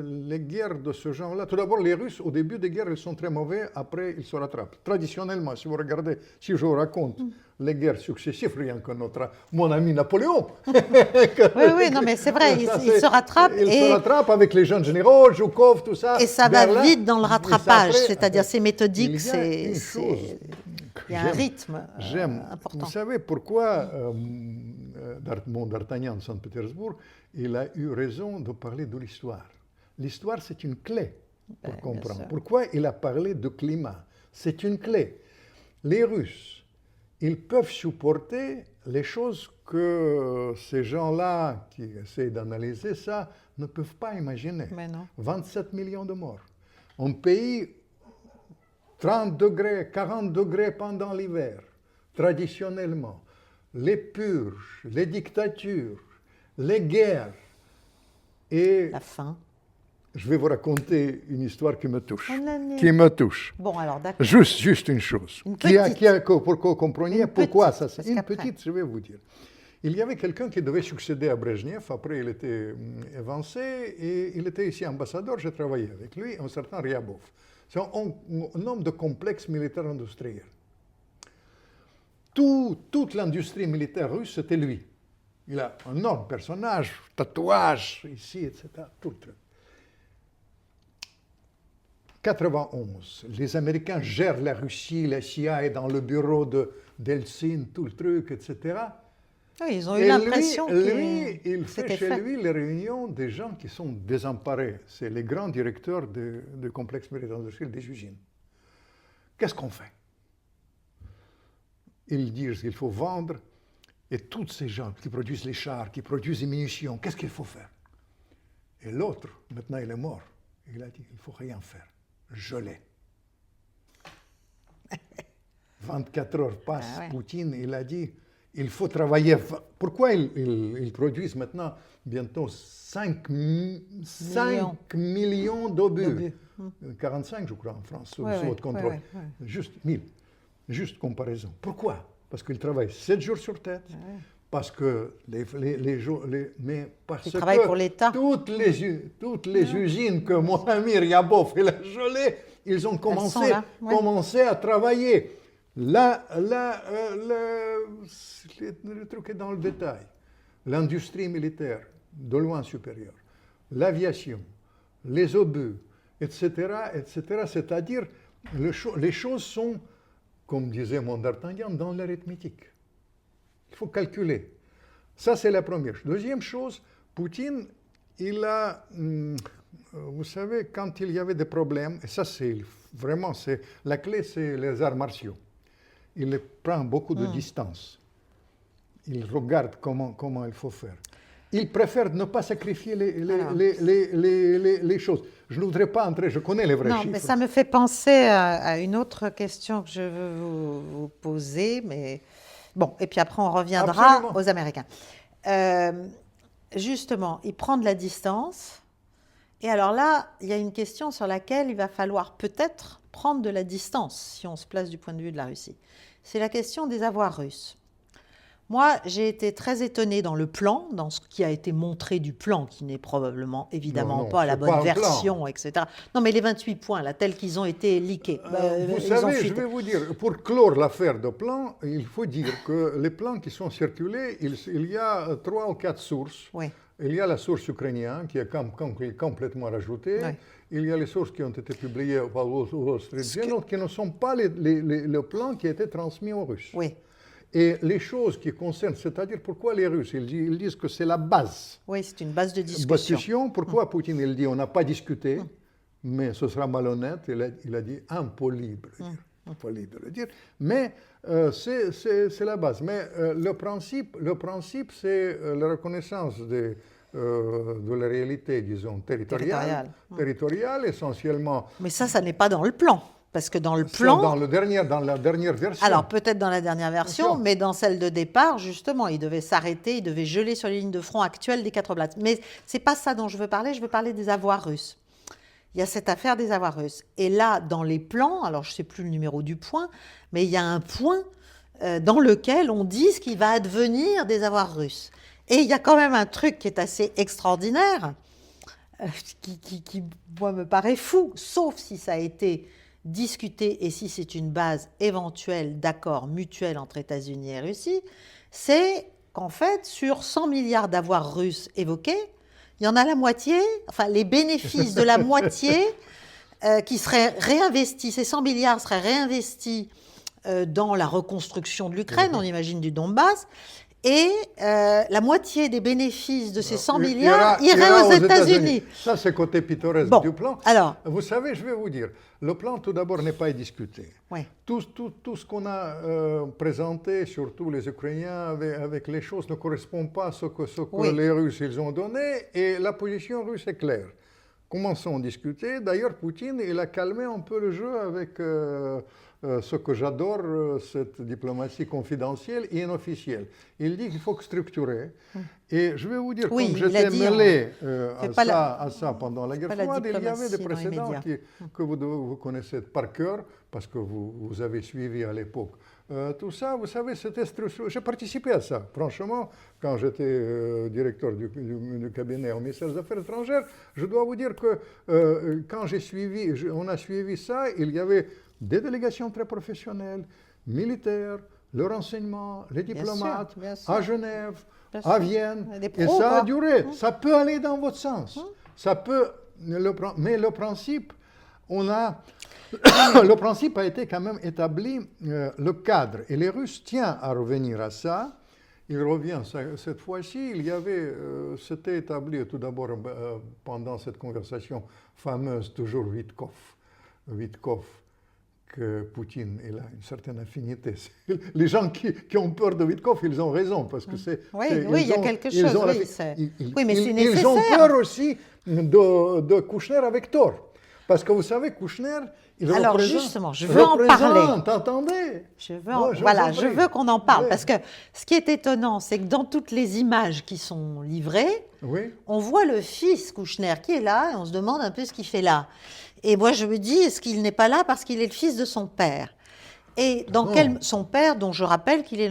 les guerres de ce genre-là. Tout d'abord, les Russes, au début des guerres, ils sont très mauvais, après, ils se rattrapent. Traditionnellement, si vous regardez, si je vous raconte les guerres successives, rien que mon ami Napoléon. Oui, oui, non, mais c'est vrai, il se rattrape Il se rattrape avec les jeunes généraux, Zhukov, tout ça. et ça va Berlin. vite dans le Et ça, rattrapage, après, c'est-à-dire c'est méthodique, il y a une chose il y a un rythme j'aime. important. Vous savez pourquoi mon d'Artagnan de Saint-Pétersbourg, il a eu raison de parler de l'histoire. L'histoire, c'est une clé pour comprendre. sûr. Pourquoi il a parlé de climat? C'est une clé. Les Russes, ils peuvent supporter les choses que ces gens-là qui essaient d'analyser ça ne peuvent pas imaginer. Mais non. 27 millions de morts. Un pays 30 degrés, 40 degrés pendant l'hiver, traditionnellement. Les purges, les dictatures, les guerres. Et La fin. je vais vous raconter une histoire qui me touche. Oh, Nani. Qui me touche. Bon, alors d'accord. Juste une chose. Une Pour que vous compreniez Une pourquoi petite, ça parce c'est. Une qu'après. petite, je vais vous dire. Il y avait quelqu'un qui devait succéder à Brejnev. Après, il était évincé et il était ici ambassadeur. J'ai travaillé avec lui, un certain Ryabov. C'est un homme de complexe militaire industriel. Toute l'industrie militaire russe, c'était lui. Il a un énorme personnage, tatouage ici, etc. Tout le truc. 91, les Américains gèrent la Russie, la CIA est dans le bureau d'Helsinki, tout le truc, etc. Oui, ils ont eu Et l'impression lui, que il fait c'était chez fait. lui les réunions des gens qui sont désemparés. C'est les grands directeurs de complexes militaires industriels des usines. Qu'est-ce qu'on fait? Ils disent qu'il faut vendre, et tous ces gens qui produisent les chars, qui produisent les munitions, qu'est-ce qu'il faut faire? Et l'autre, maintenant il est mort, il a dit, il ne faut rien faire, geler. 24 heures passent, Ah ouais. Poutine, il a dit, il faut travailler. Pourquoi ils produisent maintenant bientôt 5 millions d'obus? 45, je crois, en France, sous votre contrôle. Ouais. Juste 1000. Juste comparaison. Pourquoi? Parce qu'ils travaillent 7 jours sur tête. Ouais. Parce que mais parce Ils travaillent pour l'État. toutes les usines que mon ami Ryabov il a gelées, ils ont sont là, ouais. commencé à travailler. Là, le truc est dans le détail. L'industrie militaire, de loin supérieure. L'aviation, les obus, etc., etc. C'est-à-dire, les choses sont, comme disait mon d'Artagnan, dans l'arithmétique. Il faut calculer. Ça, c'est la première chose. Deuxième chose, Poutine, il a, vous savez, quand il y avait des problèmes, et ça, c'est vraiment, la clé, c'est les arts martiaux. Il prend beaucoup de distance. Il regarde comment il faut faire. Il préfère ne pas sacrifier les choses. Je ne voudrais pas entrer, je connais les vrais chiffres. Non, mais ça me fait penser à une autre question que je veux vous poser, mais bon, et puis après on reviendra Absolument. aux Américains. Justement, il prend de la distance, et alors là, il y a une question sur laquelle il va falloir peut-être prendre de la distance, si on se place du point de vue de la Russie. C'est la question des avoirs russes. Moi, j'ai été très étonnée dans le plan, dans ce qui a été montré du plan, qui n'est probablement, évidemment, Non, non, pas la c'est bonne pas un plan. version, etc. Non, mais les 28 points, là, tels qu'ils ont été leakés. Vous ils ont savez, je fuité. vais vous dire, pour clore l'affaire de plans, il faut dire que les plans qui sont circulés, il y a 3 ou 4 sources. Oui, Il y a la source ukrainienne qui est complètement rajoutée. oui. Il y a les sources qui ont été publiées par Wall Street Journal qui ne sont pas le plan qui a été transmis aux Russes. Oui, Et les choses qui concernent, c'est-à-dire pourquoi les Russes, ils disent que c'est la base. oui, c'est une base de discussion. Pourquoi Poutine, il dit on n'a pas discuté, mais ce sera malhonnête, il a dit impoli de le dire. Impoli de le dire. Mais c'est la base. Mais le principe c'est la reconnaissance de la réalité, disons, territoriale essentiellement. Mais ça n'est pas dans le plan. Parce que dans le plan... Dans la dernière version. Alors, peut-être dans la dernière version, mais dans celle de départ, justement, il devait s'arrêter, il devait geler sur les lignes de front actuelles des 4 blats. Mais ce n'est pas ça dont je veux parler des avoirs russes. Il y a cette affaire des avoirs russes. Et là, dans les plans, alors je ne sais plus le numéro du point, mais il y a un point dans lequel on dit ce qui va advenir des avoirs russes. Et il y a quand même un truc qui est assez extraordinaire, qui moi, me paraît fou, sauf si ça a été discuter et si c'est une base éventuelle d'accord mutuel entre États-Unis et Russie, c'est qu'en fait, sur 100 milliards d'avoirs russes évoqués, il y en a la moitié, enfin les bénéfices de la moitié qui seraient réinvestis, ces 100 milliards seraient réinvestis dans la reconstruction de l'Ukraine, on imagine du Donbass, et la moitié des bénéfices de ces 100 milliards iraient aux États-Unis. Ça, c'est côté pittoresque du plan. Alors, vous savez, je vais vous dire, le plan, tout d'abord, n'est pas discuté. Oui. Tout ce qu'on a présenté, surtout les Ukrainiens, avec les choses, ne correspond pas à ce que les Russes ils ont donné, et la position russe est claire. Commençons à discuter. D'ailleurs, Poutine, il a calmé un peu le jeu avec ce que j'adore, cette diplomatie confidentielle et inofficielle. Il dit qu'il faut structurer. Et je vais vous dire, comme j'étais mêlé à ça pendant la guerre froide, il y avait des précédents que vous connaissez par cœur, parce que vous avez suivi à l'époque. Tout ça, vous savez, c'était structuré. J'ai participé à ça, franchement, quand j'étais directeur du cabinet au ministère des Affaires étrangères. Je dois vous dire que quand on a suivi ça, il y avait des délégations très professionnelles, militaires, le renseignement, les diplomates, bien sûr. à Genève, à Vienne, pros, et ça a duré. Ça peut aller dans votre sens. Ça peut, mais le principe, le principe a été quand même établi, le cadre. Et les Russes tiennent à revenir à ça. Il revient cette fois-ci. C'était établi tout d'abord pendant cette conversation fameuse, toujours Witkoff, que Poutine il a une certaine affinité. Les gens qui ont peur de Witkoff, ils ont raison, parce que Oui, il y a quelque chose. Oui, mais c'est nécessaire. Ils ont peur aussi de Kouchner avec tort. Parce que vous savez, Kouchner, alors justement, je veux en parler. Attendez. Je veux qu'on en parle. Parce que ce qui est étonnant, c'est que dans toutes les images qui sont livrées, on voit le fils Kouchner qui est là, et on se demande un peu ce qu'il fait là. Et moi, je me dis, est-ce qu'il n'est pas là parce qu'il est le fils de son père? Et son père, dont je rappelle qu'il est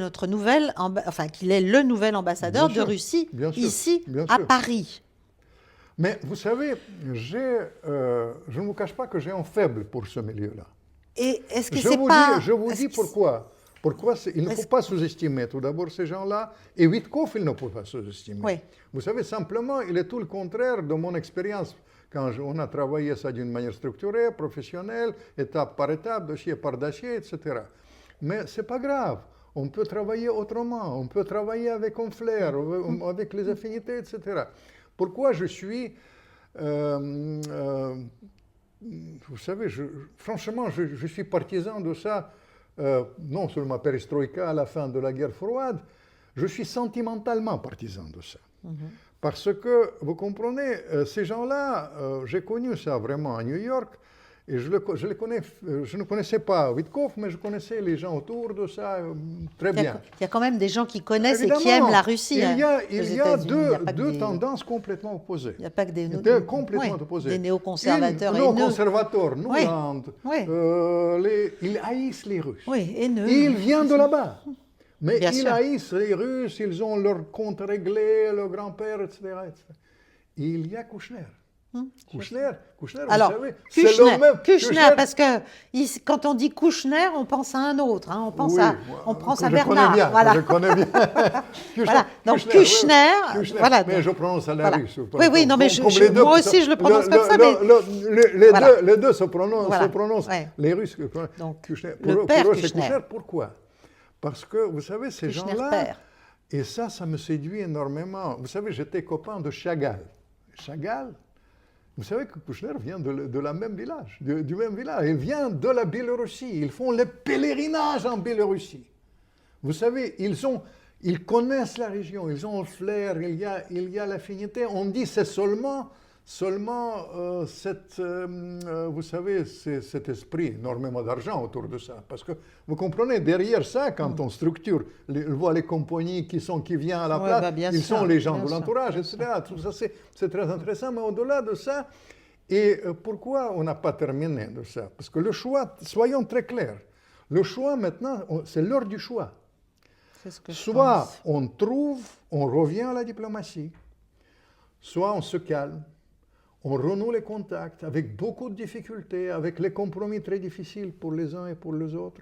qu'il est le nouvel ambassadeur de Russie ici à Paris. Mais vous savez, je ne vous cache pas que j'ai un faible pour ce milieu-là. Et est-ce que je vous dis pourquoi. Il ne faut pas sous-estimer tout d'abord ces gens-là, et Witkoff, il ne faut pas sous-estimer. Oui. Vous savez, simplement, il est tout le contraire de mon expérience. Quand on a travaillé ça d'une manière structurée, professionnelle, étape par étape, dossier par dossier, etc. Mais ce n'est pas grave. On peut travailler autrement. On peut travailler avec un flair, avec les affinités, etc. Pourquoi je suis... vous savez, franchement, je suis partisan de ça, non seulement perestroïka à la fin de la guerre froide, je suis sentimentalement partisan de ça. Parce que, vous comprenez, ces gens-là, j'ai connu ça vraiment à New York, et je ne connaissais pas Witkoff, mais je connaissais les gens autour de ça très bien. Il y a quand même des gens qui connaissent et qui aiment la Russie. Il y a deux tendances complètement opposées. Il n'y a pas que des Des néoconservateurs néoconservateurs, Nuland, ils haïssent les Russes. Oui, haineux. Ils viennent de là-bas. Mais Bien ils sûr. haïssent les Russes, ils ont leur compte réglé, le grand-père, etc. Il y a Kouchner. Kouchner, vous Alors, savez, c'est le même. Kouchner, parce que quand on dit Kouchner, on pense à un autre, hein, Oui, on pense que à je connais Bernard. bien, Voilà. que je connais bien. Voilà. Donc Kouchner, oui, Kouchner, voilà. mais je prononce à la Voilà. russe. Oui, oui, non, mais Comme les deux, moi aussi je le prononce comme ça, mais voilà. les deux se prononcent, Voilà. Ouais. les Russes. Donc, Kouchner. le Pour père eux, c'est Kouchner. Kouchner. Pourquoi? Parce que, vous savez, ces Kouchner gens-là, père. et ça me séduit énormément. Vous savez, j'étais copain de Chagall. Chagall, vous savez que Kouchner vient de la même village, du même village. Il vient de la Biélorussie. Ils font le pèlerinage en Biélorussie. Vous savez, ils connaissent la région, ils ont le flair, il y a l'affinité. On dit c'est seulement vous savez, cet esprit, énormément d'argent autour de ça. Parce que vous comprenez, derrière ça, quand on structure, on voit les compagnies qui viennent à la Ouais, place, bah, bien ils sûr, sont les gens bien de sûr, l'entourage, bien etc. Tout ça, c'est très intéressant. Mais au-delà de ça, et pourquoi on n'a pas terminé de ça? Parce que le choix, soyons très clairs, le choix maintenant, c'est l'heure du choix. C'est ce que je Soit pense. on revient à la diplomatie, soit on se calme, on renoue les contacts avec beaucoup de difficultés, avec les compromis très difficiles pour les uns et pour les autres.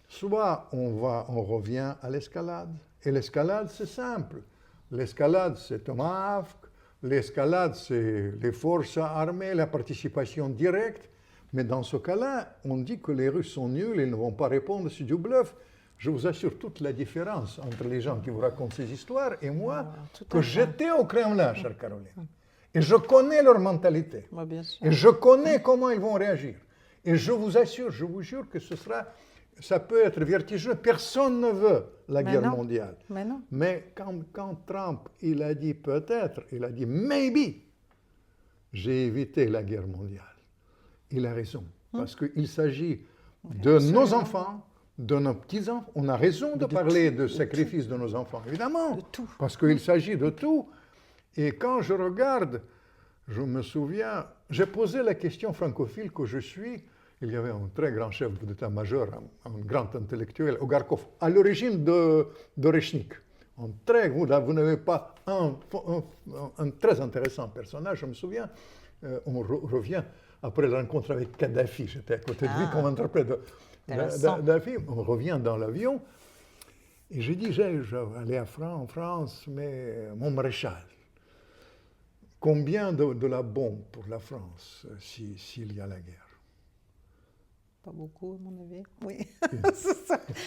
Soit on revient à l'escalade. Et l'escalade, c'est simple. L'escalade, c'est Tomahawk. L'escalade, c'est les forces armées, la participation directe. Mais dans ce cas-là, on dit que les Russes sont nuls, ils ne vont pas répondre, c'est du bluff. Je vous assure toute la différence entre les gens qui vous racontent ces histoires et moi, que j'étais au Kremlin, chère Caroline. Et je connais leur mentalité. Moi, bien sûr. Et je connais comment ils vont réagir. Et je vous assure, je vous jure que ça peut être vertigineux. Personne ne veut la guerre mondiale. Mais non. Mais quand Trump, il a dit peut-être, il a dit maybe, j'ai évité la guerre mondiale. Il a raison. Parce qu'il s'agit de nos enfants, de nos petits-enfants. On a raison de parler de sacrifice de nos enfants, évidemment. De tout. Parce qu'il s'agit de tout. Et quand je regarde, je me souviens, j'ai posé la question francophile que je suis. Il y avait un très grand chef d'état-major, un grand intellectuel, Ogarkov, à l'origine de Rechnik. Vous n'avez pas un très intéressant personnage, je me souviens. On revient après la rencontre avec Kadhafi. J'étais à côté de lui comme interprète de Kadhafi. On revient dans l'avion. Et j'ai dit, je vais aller en France, mais mon maréchal, combien de la bombe pour la France s'il y a la guerre? Pas beaucoup, à mon avis. Oui.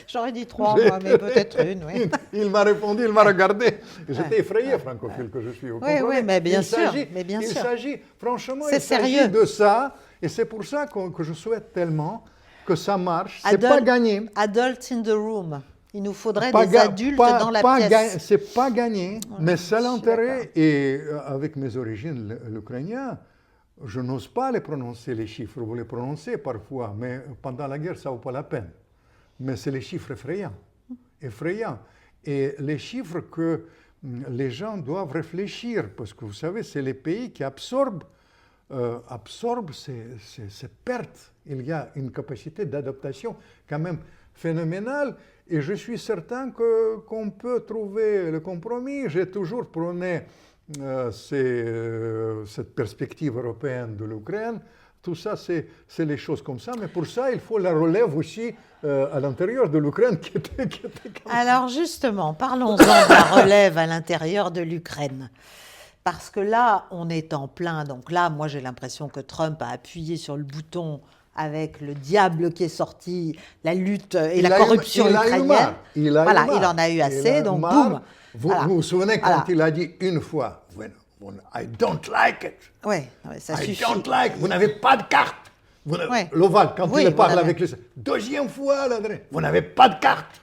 J'aurais dit 3, moi, mais peut-être une, oui. Il m'a répondu, il m'a regardé. J'étais effrayé, francophile que je suis. Oui, mais bien sûr. Il s'agit, franchement, il s'agit de ça. Et c'est pour ça que je souhaite tellement que ça marche. C'est pas gagné. Adults in the room. Il nous faudrait des adultes dans la pièce. C'est pas gagné, mais c'est l'intérêt. Et avec mes origines l'ukrainien, je n'ose pas les prononcer, les chiffres. Vous les prononcez parfois, mais pendant la guerre, ça ne vaut pas la peine. Mais c'est les chiffres effrayants. Et les chiffres que les gens doivent réfléchir, parce que vous savez, c'est les pays qui absorbent ces pertes. Il y a une capacité d'adaptation quand même phénoménale. Et je suis certain qu'on peut trouver le compromis. J'ai toujours prôné cette perspective européenne de l'Ukraine. Tout ça, c'est les choses comme ça. Mais pour ça, il faut la relève aussi à l'intérieur de l'Ukraine qui était Alors justement, parlons-en de la relève à l'intérieur de l'Ukraine. Parce que là, on est en plein. Donc là, moi, j'ai l'impression que Trump a appuyé sur le bouton avec le diable qui est sorti, la lutte et la corruption ukrainienne. Il en a eu assez, donc boum. Vous vous souvenez quand il a dit une fois, I don't like it. Oui, ça suffit. I don't like, vous n'avez pas de carte. L'Oval, quand il parle avec les... Deuxième fois, vous n'avez pas de carte.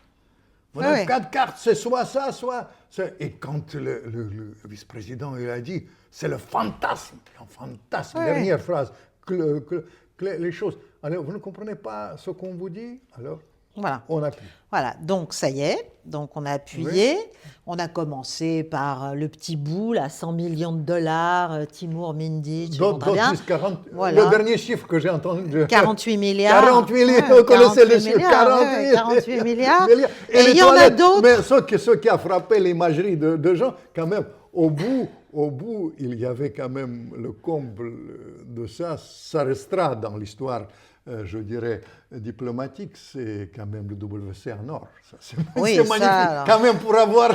Vous n'avez pas de carte, c'est soit ça, soit... Et quand le vice-président il a dit, c'est le fantasme, dernière phrase, que les choses... Alors, vous ne comprenez pas ce qu'on vous dit, alors Voilà. On appuie. Voilà, donc ça y est, donc on a appuyé, on a commencé par le petit bout, là, 100 millions de dollars, Timur Mindic, D'autres disent 40. Voilà. Le dernier chiffre que j'ai entendu. 48 milliards. 48 milliards, vous connaissez les chiffres. 48 milliards. Et il y en a d'autres. Mais ce qui a frappé l'imagerie de gens, quand même, au bout, il y avait quand même le comble de ça. Ça restera dans l'histoire, je dirais, diplomatique. C'est quand même le WC en or. Ça, c'est magnifique. Alors. Quand même, pour avoir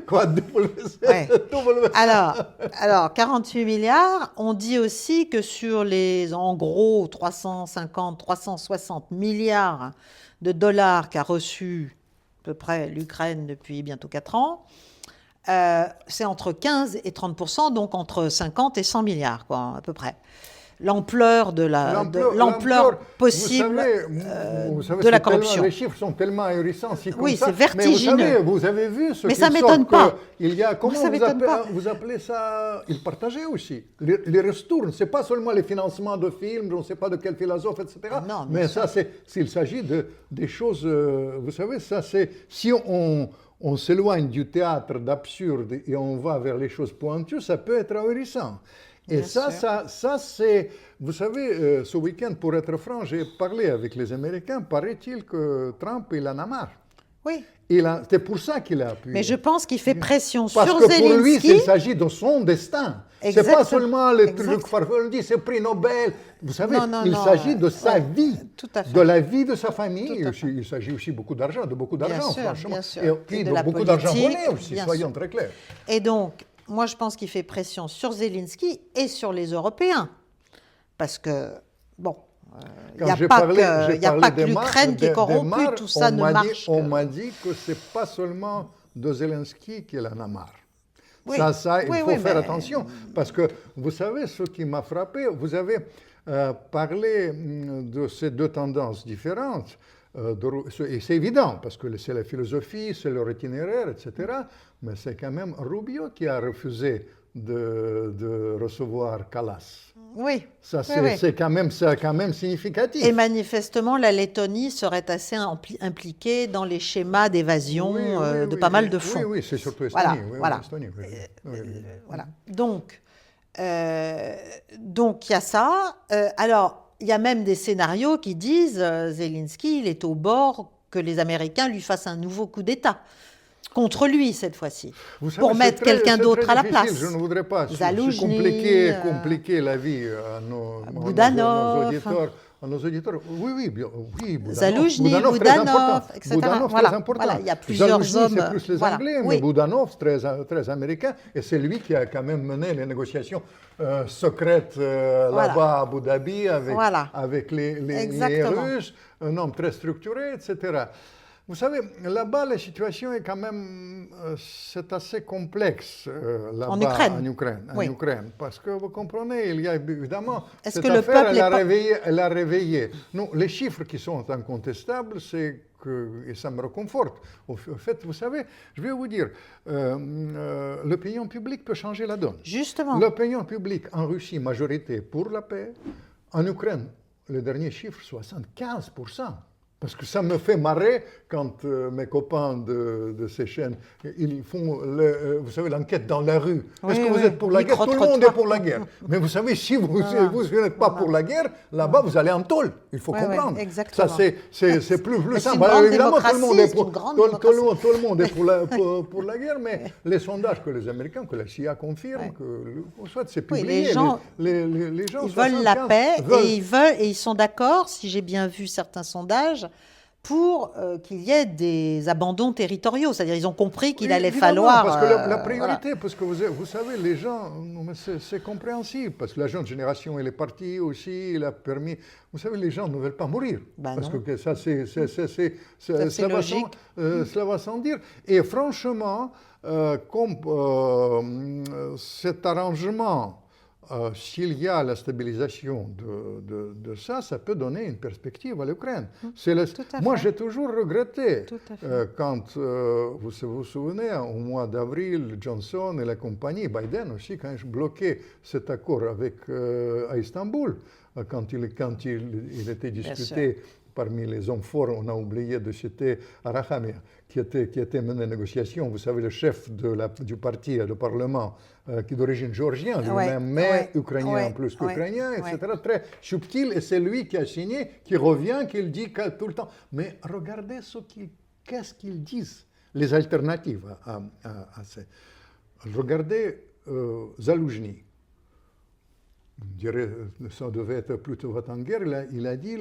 quoi WC, WC. Alors, 48 milliards, on dit aussi que sur les, en gros, 350, 360 milliards de dollars qu'a reçu à peu près l'Ukraine depuis bientôt 4 ans, c'est entre 15 et 30%, donc entre 50 et 100 milliards, quoi, à peu près. L'ampleur possible vous savez, de la corruption. Les chiffres sont tellement ahurissants. Oui, c'est vertigineux. Mais vous avez vu ce mais ça ne m'étonne pas. Il y a, comment vous appelez ça? Ils partageaient aussi. Les ristournes, ce n'est pas seulement les financements de films, je ne sais pas de quel philosophe, etc. Non, mais ça, s'il s'agit des choses, vous savez, ça c'est, si on s'éloigne du théâtre d'absurde et on va vers les choses pointues, ça peut être ahurissant. Et ça c'est, vous savez, ce week-end, pour être franc, j'ai parlé avec les Américains, paraît-il que Trump, il en a marre. Oui. C'est pour ça qu'il a appuyé. Mais je pense qu'il fait pression sur Zelensky. Parce que pour lui, il s'agit de son destin. Ce n'est pas seulement les trucs farfelus, on dit c'est prix Nobel. Vous savez, il s'agit de sa vie, de la vie de sa famille. Il s'agit aussi de beaucoup d'argent, franchement. Bien sûr. Et puis de beaucoup d'argent volé aussi, soyons très clairs. Et donc, moi, je pense qu'il fait pression sur Zelensky et sur les Européens. Parce que, bon, il n'y a pas que l'Ukraine qui est corrompue, tout ça ne marche. On m'a dit que ce n'est pas seulement de Zelensky qu'il en a marre. Oui. Ça, il faut faire attention. Parce que, vous savez, ce qui m'a frappé, vous avez parlé de ces deux tendances différentes. Et c'est évident, parce que c'est la philosophie, c'est leur itinéraire, etc. Mais c'est quand même Rubio qui a refusé de recevoir Kallas. Oui. Ça, c'est quand même significatif. Et manifestement, la Lettonie serait assez impliquée dans les schémas d'évasion de pas mal de fonds. Oui, c'est surtout Estonie. Voilà. Voilà. Donc, il y a ça. Alors, il y a même des scénarios qui disent Zelensky, il est au bord que les Américains lui fassent un nouveau coup d'État. Contre lui, cette fois-ci. Pour mettre quelqu'un d'autre à la place. Je ne voudrais pas compliquer la vie à nos auditeurs. À nos auditeurs. Oui, Boudanov. Zaloujny, Boudanov, etc. Boudanov, très important. Voilà, il y a plusieurs hommes. C'est plus les Anglais, mais Boudanov, très américain. Et c'est lui qui a quand même mené les négociations secrètes là-bas à Abu Dhabi avec les Russes. Un homme très structuré, etc. Vous savez, là-bas, la situation est quand même, c'est assez complexe là-bas en Ukraine. Parce que vous comprenez, il y a évidemment cette affaire, elle a réveillé. Non, les chiffres qui sont incontestables, c'est que, et ça me réconforte. Au fait, vous savez, je vais vous dire, l'opinion publique peut changer la donne. Justement. L'opinion publique en Russie, majorité pour la paix. En Ukraine, le dernier chiffre, 75%. Parce que ça me fait marrer quand mes copains de ces chaînes, ils font, vous savez, l'enquête dans la rue. Est-ce que vous êtes pour la guerre? Tout le monde est pour la guerre. Mais vous savez, si vous n'êtes pas pour la guerre, là-bas, vous allez en tôle. Il faut comprendre. Exactement. Ça, c'est plus simple. Évidemment, tout le monde est pour la guerre, mais les sondages que les Américains, que la CIA confirme, que soit c'est publié. Les gens ils veulent la paix et ils sont d'accord, si j'ai bien vu certains sondages, pour qu'il y ait des abandons territoriaux. C'est-à-dire ils ont compris qu'il allait falloir... Parce que la priorité, parce que vous savez, les gens, c'est compréhensible, parce que la jeune génération, elle est partie aussi, il a permis... Vous savez, les gens ne veulent pas mourir. Parce que ça, cela va sans dire. Et franchement, comme cet arrangement... s'il y a la stabilisation de ça, ça peut donner une perspective à l'Ukraine. Moi, j'ai toujours regretté quand, vous vous souvenez, au mois d'avril, Johnson et la compagnie, Biden aussi, quand ils bloquaient cet accord à Istanbul, quand il était discuté parmi les hommes forts, on a oublié de citer Arachamia, qui était mené les négociations. Vous savez, le chef du parti et du Parlement, qui est d'origine géorgienne lui-même, mais ukrainien plus qu'ukrainien, etc. Très subtil, et c'est lui qui a signé, qui revient, qui dit tout le temps. Mais regardez qu'est-ce qu'ils disent, les alternatives à ça. Regardez Zaloujny. Je dirais, ça devait être plutôt va-t-en-guerre. Il a dit,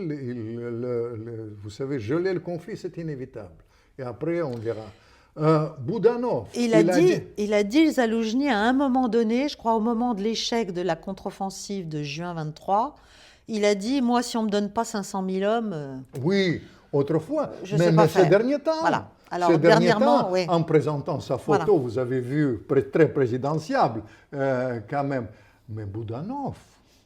vous savez, geler le conflit, c'est inévitable. Et après, on verra. Boudanov. Il a dit, Zaloujny, à un moment donné, je crois au moment de l'échec de la contre-offensive de juin 23, il a dit, moi, si on ne me donne pas 500 000 hommes... Oui, autrefois. Mais ces derniers temps... Voilà. Alors, dernièrement, oui. En présentant sa photo, vous avez vu, très présidentiable, quand même. Mais Boudanov,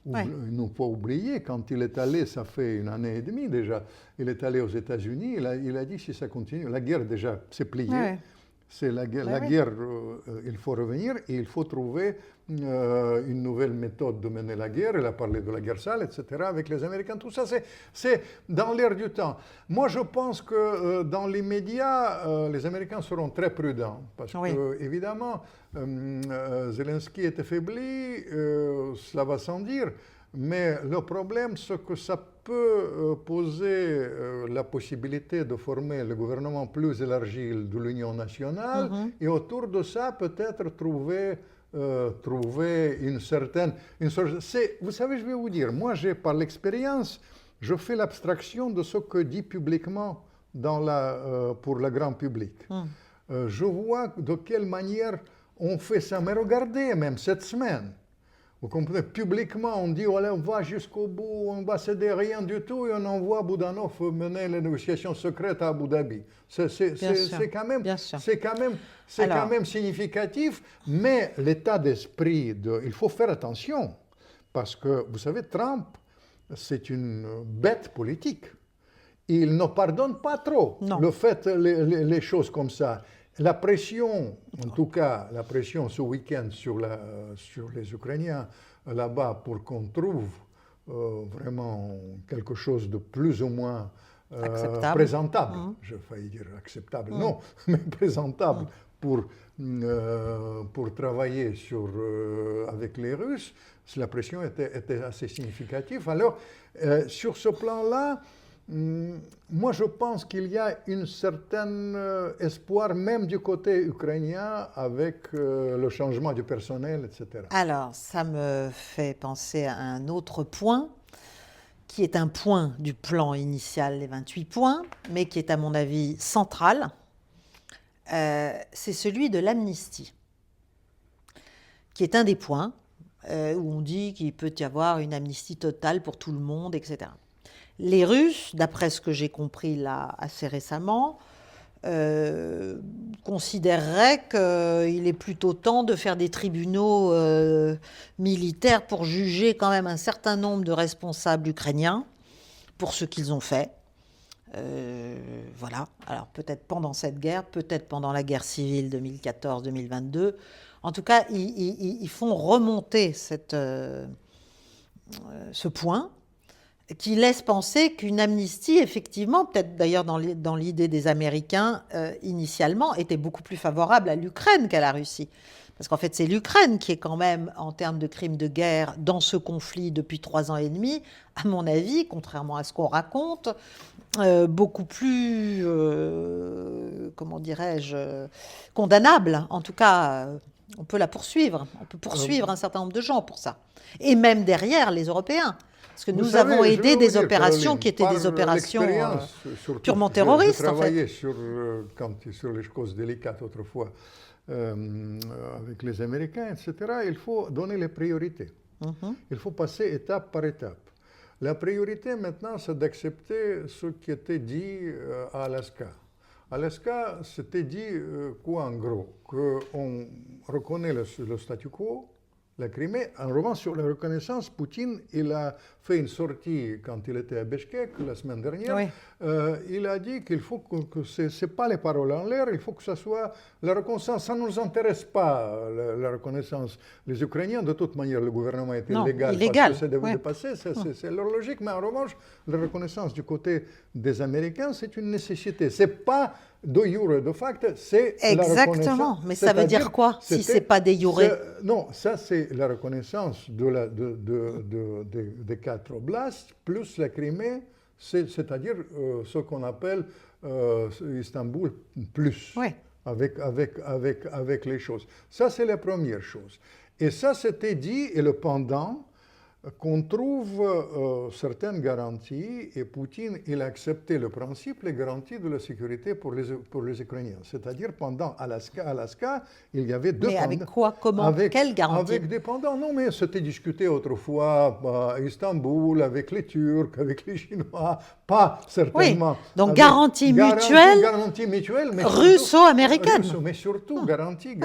il ne faut pas oublier, quand il est allé, ça fait 1 année et demie déjà, il est allé aux États-Unis, il a dit si ça continue, la guerre déjà s'est pliée, c'est la guerre, il faut revenir et il faut trouver une nouvelle méthode de mener la guerre. Il a parlé de la guerre sale, etc., avec les Américains. Tout ça, c'est dans l'air du temps. Moi, je pense que dans l'immédiat, les Américains seront très prudents. Parce que, évidemment, Zelensky est affaibli, cela va sans dire. Mais le problème, c'est que ça peut poser la possibilité de former le gouvernement plus élargi de l'Union nationale et autour de ça, peut-être trouver une certaine... vous savez, je vais vous dire, moi, par l'expérience, je fais l'abstraction de ce que dit publiquement pour le grand public. Je vois de quelle manière on fait ça. Mais regardez, même cette semaine, vous comprenez, publiquement, on dit on va jusqu'au bout, on va céder rien du tout et on envoie Boudanov mener les négociations secrètes à Abu Dhabi. C'est quand même significatif, mais l'état d'esprit, il faut faire attention, parce que, vous savez, Trump, c'est une bête politique. Il ne pardonne pas trop le fait, les choses comme ça. La pression, en tout cas, la pression ce week-end sur les Ukrainiens là-bas pour qu'on trouve vraiment quelque chose de plus ou moins présentable. Je failli dire acceptable, non, mais présentable pour travailler avec les Russes. La pression était assez significative. Alors, sur ce plan-là, moi, je pense qu'il y a un certain espoir, même du côté ukrainien, avec le changement du personnel, etc. Alors, ça me fait penser à un autre point, qui est un point du plan initial, les 28 points, mais qui est, à mon avis, central. C'est celui de l'amnistie, qui est un des points où on dit qu'il peut y avoir une amnistie totale pour tout le monde, etc. Les Russes, d'après ce que j'ai compris là assez récemment, considéreraient qu'il est plutôt temps de faire des tribunaux militaires pour juger quand même un certain nombre de responsables ukrainiens pour ce qu'ils ont fait. Voilà. Alors peut-être pendant cette guerre, peut-être pendant la guerre civile 2014-2022. En tout cas, ils font remonter ce point, qui laisse penser qu'une amnistie, effectivement, peut-être d'ailleurs dans l'idée des Américains, initialement, était beaucoup plus favorable à l'Ukraine qu'à la Russie. Parce qu'en fait, c'est l'Ukraine qui est quand même, en termes de crimes de guerre, dans ce conflit depuis 3 ans et demi, à mon avis, contrairement à ce qu'on raconte, beaucoup plus, comment dirais-je, condamnable. En tout cas, on peut la poursuivre. On peut poursuivre un certain nombre de gens pour ça. Et même derrière les Européens. Parce que nous avons aidé des opérations qui étaient des opérations purement terroristes, en fait. J'ai travaillé sur les causes délicates autrefois avec les Américains, etc. Il faut donner les priorités. Il faut passer étape par étape. La priorité maintenant, c'est d'accepter ce qui était dit à Alaska. Alaska, c'était dit quoi en gros? Qu'on reconnaît le statu quo, la Crimée. En revanche, sur la reconnaissance, Poutine, il a fait une sortie quand il était à Bishkek la semaine dernière. Oui. Il a dit qu'il faut que ce n'est pas les paroles en l'air, il faut que ça soit la reconnaissance. Ça ne nous intéresse pas, la reconnaissance. Les Ukrainiens, de toute manière, le gouvernement est illégal parce que c'est dépassé, c'est leur logique. Mais en revanche, la reconnaissance du côté des Américains, c'est une nécessité. Ce n'est pas de jure, de facto, c'est la reconnaissance. Exactement, mais ça veut dire quoi si ce n'est pas de jure? Non, ça c'est la reconnaissance des 4 oblasts, plus la Crimée, c'est-à-dire ce qu'on appelle Istanbul plus, Oui. avec les choses. Ça c'est la première chose. Et ça c'était dit, et le pendant, qu'on trouve certaines garanties, et Poutine, il a accepté le principe, les garanties de la sécurité pour les Ukrainiens. C'est-à-dire, pendant Alaska, il y avait deux pendants. Mais avec quoi? Comment? Quelle garantie? Avec des pendants. Non, mais c'était discuté autrefois à Istanbul, avec les Turcs, avec les Chinois, pas certainement. Oui, donc garantie mutuelle, mais russo-américaine. Mais surtout, garantie,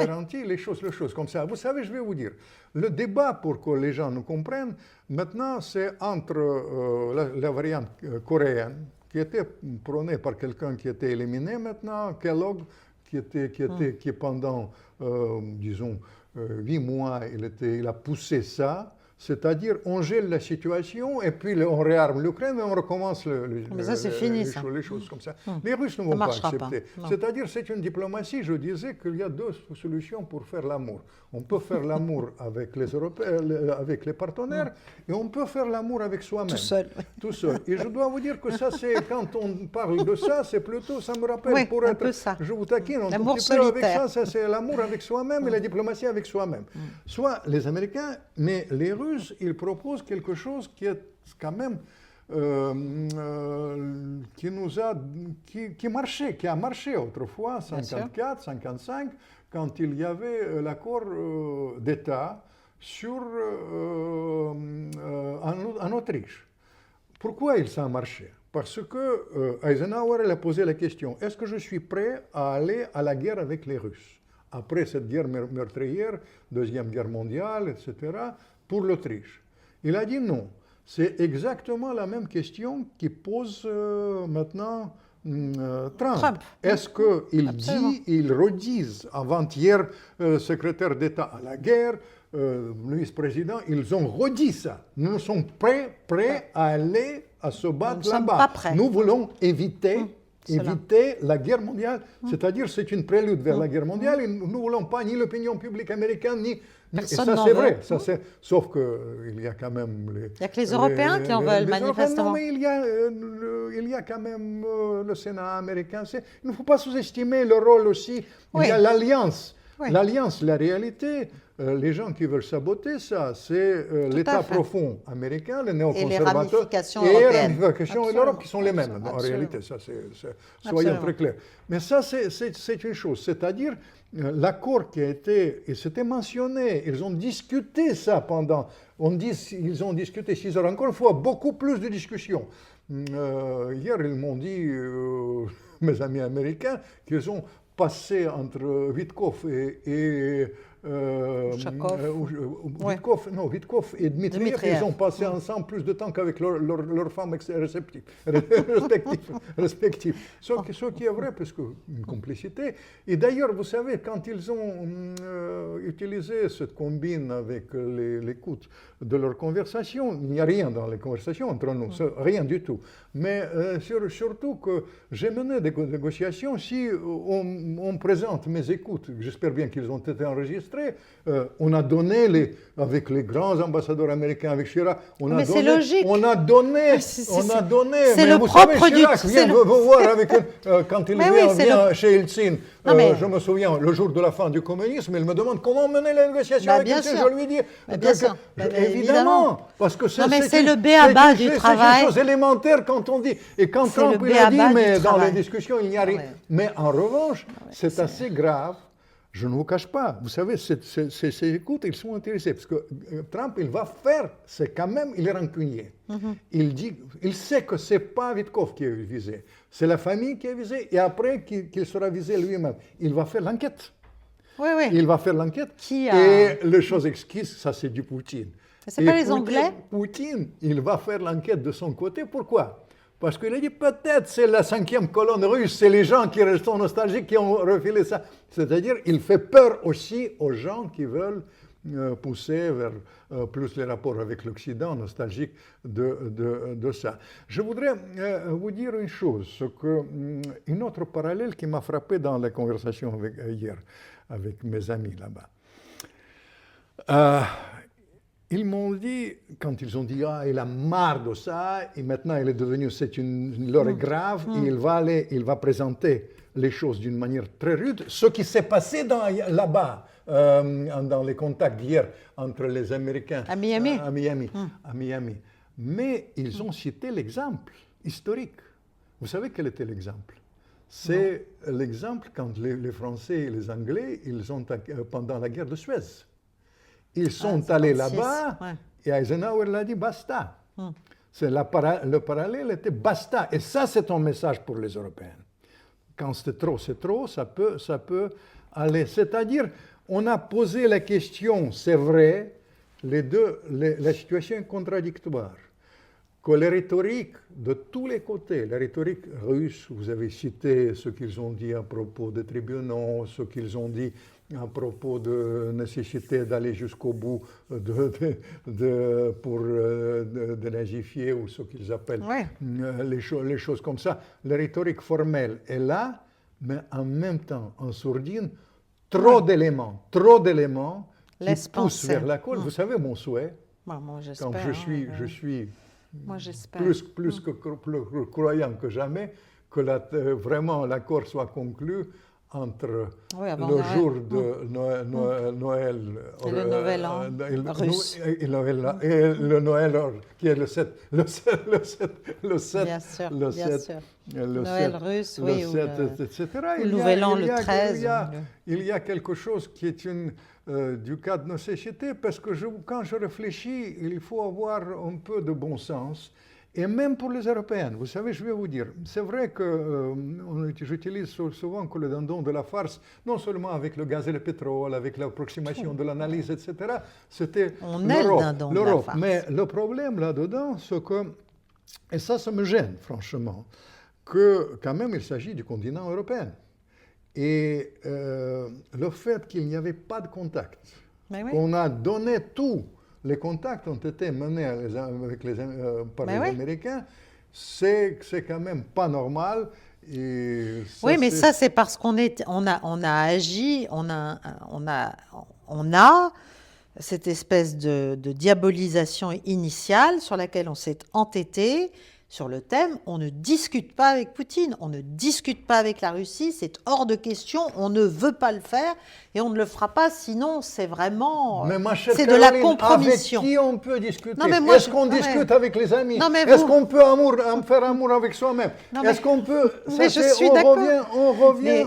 les choses comme ça. Vous savez, je vais vous dire, le débat, pour que les gens nous comprennent, maintenant, c'est entre la variante coréenne, qui était prônée par quelqu'un qui était éliminé maintenant, Kellogg, qui pendant, disons, 8 mois, il a poussé ça. C'est-à-dire, on gèle la situation et puis on réarme l'Ukraine et on recommence mais ça, c'est fini, les choses comme ça. Les Russes ne vont pas accepter. C'est-à-dire, c'est une diplomatie. Je disais qu'il y a 2 solutions pour faire l'amour. On peut faire l'amour avec les Européens, avec les partenaires, et on peut faire l'amour avec soi-même. Tout seul. Tout seul. Et je dois vous dire que ça, c'est quand on parle de ça, c'est plutôt, ça me rappelle, oui, pour un être, peu ça. Je vous taquine, l'amour solitaire. avec ça, c'est l'amour avec soi-même et la diplomatie avec soi-même. Soit les Américains, mais les Russes, ils proposent quelque chose qui est quand même qui a marché autrefois, 54, 55, quand il y avait l'accord d'État en Autriche. Pourquoi ça a marché? Parce que Eisenhower a posé la question, est-ce que je suis prêt à aller à la guerre avec les Russes après cette guerre meurtrière, Deuxième Guerre mondiale, etc., pour l'Autriche? Il a dit non. C'est exactement la même question qui pose maintenant Trump. Est-ce qu'il redise avant-hier, secrétaire d'État à la guerre, le vice-président, ils ont redit ça. Nous sommes prêts à aller à se battre là-bas. Nous voulons éviter la guerre mondiale. C'est-à-dire, c'est une prélude vers la guerre mondiale. Et nous ne voulons pas ni l'opinion publique américaine, ni... Personne et ça, c'est vrai. Sauf qu'il y a quand même... Il n'y a que les Européens qui en veulent, manifestement. Non, mais il y a quand même le Sénat américain. Il ne faut pas sous-estimer le rôle aussi. Il y a l'alliance. Oui. L'alliance, la réalité, les gens qui veulent saboter ça, c'est l'État profond américain, les néoconservateurs et les ramifications de l'Europe qui sont les mêmes. En réalité, ça, soyons très clairs. Mais ça, c'est une chose. C'est-à-dire, l'accord qui a été, et c'était mentionné, ils ont discuté ça pendant, ils ont discuté 6 heures, encore une fois, beaucoup plus de discussions. Hier, ils m'ont dit, mes amis américains, qu'ils ont passé entre Witkov et Witkov et Dmitriev, ils ont passé ensemble plus de temps qu'avec leurs femmes respectives. Ce qui est vrai, parce que une complicité. Et d'ailleurs, vous savez, quand ils ont utilisé cette combine avec l'écoute de leur conversation, il n'y a rien dans les conversations entre nous, rien du tout. Mais surtout que j'ai mené des négociations, si on présente mes écoutes, j'espère bien qu'ils ont été enregistrés, on a donné, avec les grands ambassadeurs américains, avec Chirac, on a donné... C'est logique. On a donné... C'est le propre du... Chirac vient me voir quand il vient chez Eltsine. Je me souviens, le jour de la fin du communisme, il me demande comment mener la négociation avec Eltsine. Je lui dis... Évidemment, parce que c'est le b.a.-ba du travail. C'est une chose élémentaire quand on dit... Et quand Trump il a dit, mais dans les discussions, il n'y a rien. Mais en revanche, c'est assez grave. Je ne vous cache pas, vous savez, ces écoutes, ils sont intéressés, parce que Trump, il va faire, c'est quand même, il est rancunier. Il sait que ce n'est pas Witkov qui est visé, c'est la famille qui est visée, et après qu'il sera visé lui-même. Il va faire l'enquête. Oui. Il va faire l'enquête, et les choses exquises, ça c'est du Poutine. C'est pas les Anglais? Poutine, il va faire l'enquête de son côté. Pourquoi? Parce qu'il a dit peut-être c'est la 5e colonne russe, c'est les gens qui sont nostalgiques qui ont refilé ça. C'est-à-dire, il fait peur aussi aux gens qui veulent pousser vers plus les rapports avec l'Occident, nostalgique de ça. Je voudrais vous dire une chose, une autre parallèle qui m'a frappé dans la conversation hier avec mes amis là-bas. Ils m'ont dit, quand ils ont dit, il a marre de ça, et maintenant il est devenu, l'heure est grave, et il va présenter les choses d'une manière très rude. Ce qui s'est passé là-bas, dans les contacts d'hier entre les Américains à Miami. À Miami. Mais ils ont cité l'exemple historique. Vous savez quel était l'exemple? C'est l'exemple quand les Français et les Anglais, pendant la guerre de Suez. Ils sont allés là-bas et Eisenhower l'a dit basta. Le parallèle était basta. Et ça, c'est un message pour les Européens. Quand c'est trop, ça peut aller. C'est-à-dire, on a posé la question, c'est vrai, la situation est contradictoire. Que les rhétoriques de tous les côtés, la rhétorique russe, vous avez cité ce qu'ils ont dit à propos des tribunaux, ce qu'ils ont dit à propos de nécessité d'aller jusqu'au bout pour nazifier ou ce qu'ils appellent les choses comme ça. La rhétorique formelle est là, mais en même temps, en sourdine, trop d'éléments qui poussent vers la colle. Vous savez mon souhait, moi, quand je suis moi, j'espère. plus croyant que jamais, que vraiment l'accord soit conclu entre le jour de Noël et le Nouvel An russe. Et le Noël qui est le 7. Le 7. Bien sûr. Noël russe, oui. Etc. Le Nouvel An, le 13. Il y a quelque chose qui est du cas de nos sociétés, parce que quand je réfléchis, il faut avoir un peu de bon sens. Et même pour les Européens, vous savez, je vais vous dire, c'est vrai que j'utilise souvent que le dindon de la farce, non seulement avec le gaz et le pétrole, avec l'approximation de l'analyse, etc., c'était l'Europe. Mais le problème là-dedans, c'est que, et ça me gêne, franchement, que quand même il s'agit du continent européen. Et le fait qu'il n'y avait pas de contact, qu'on a donné tout, les contacts ont été menés par les Américains, c'est quand même pas normal. Et ça, oui, mais ça c'est parce qu'on a agi, on a cette espèce de diabolisation initiale sur laquelle on s'est entêté. Sur le thème, on ne discute pas avec Poutine, on ne discute pas avec la Russie, c'est hors de question, on ne veut pas le faire et on ne le fera pas, sinon c'est vraiment c'est de la compromission. Avec qui on peut discuter? Est-ce qu'on discute avec les amis? Est-ce qu'on peut faire amour avec soi-même? Est-ce qu'on peut... On revient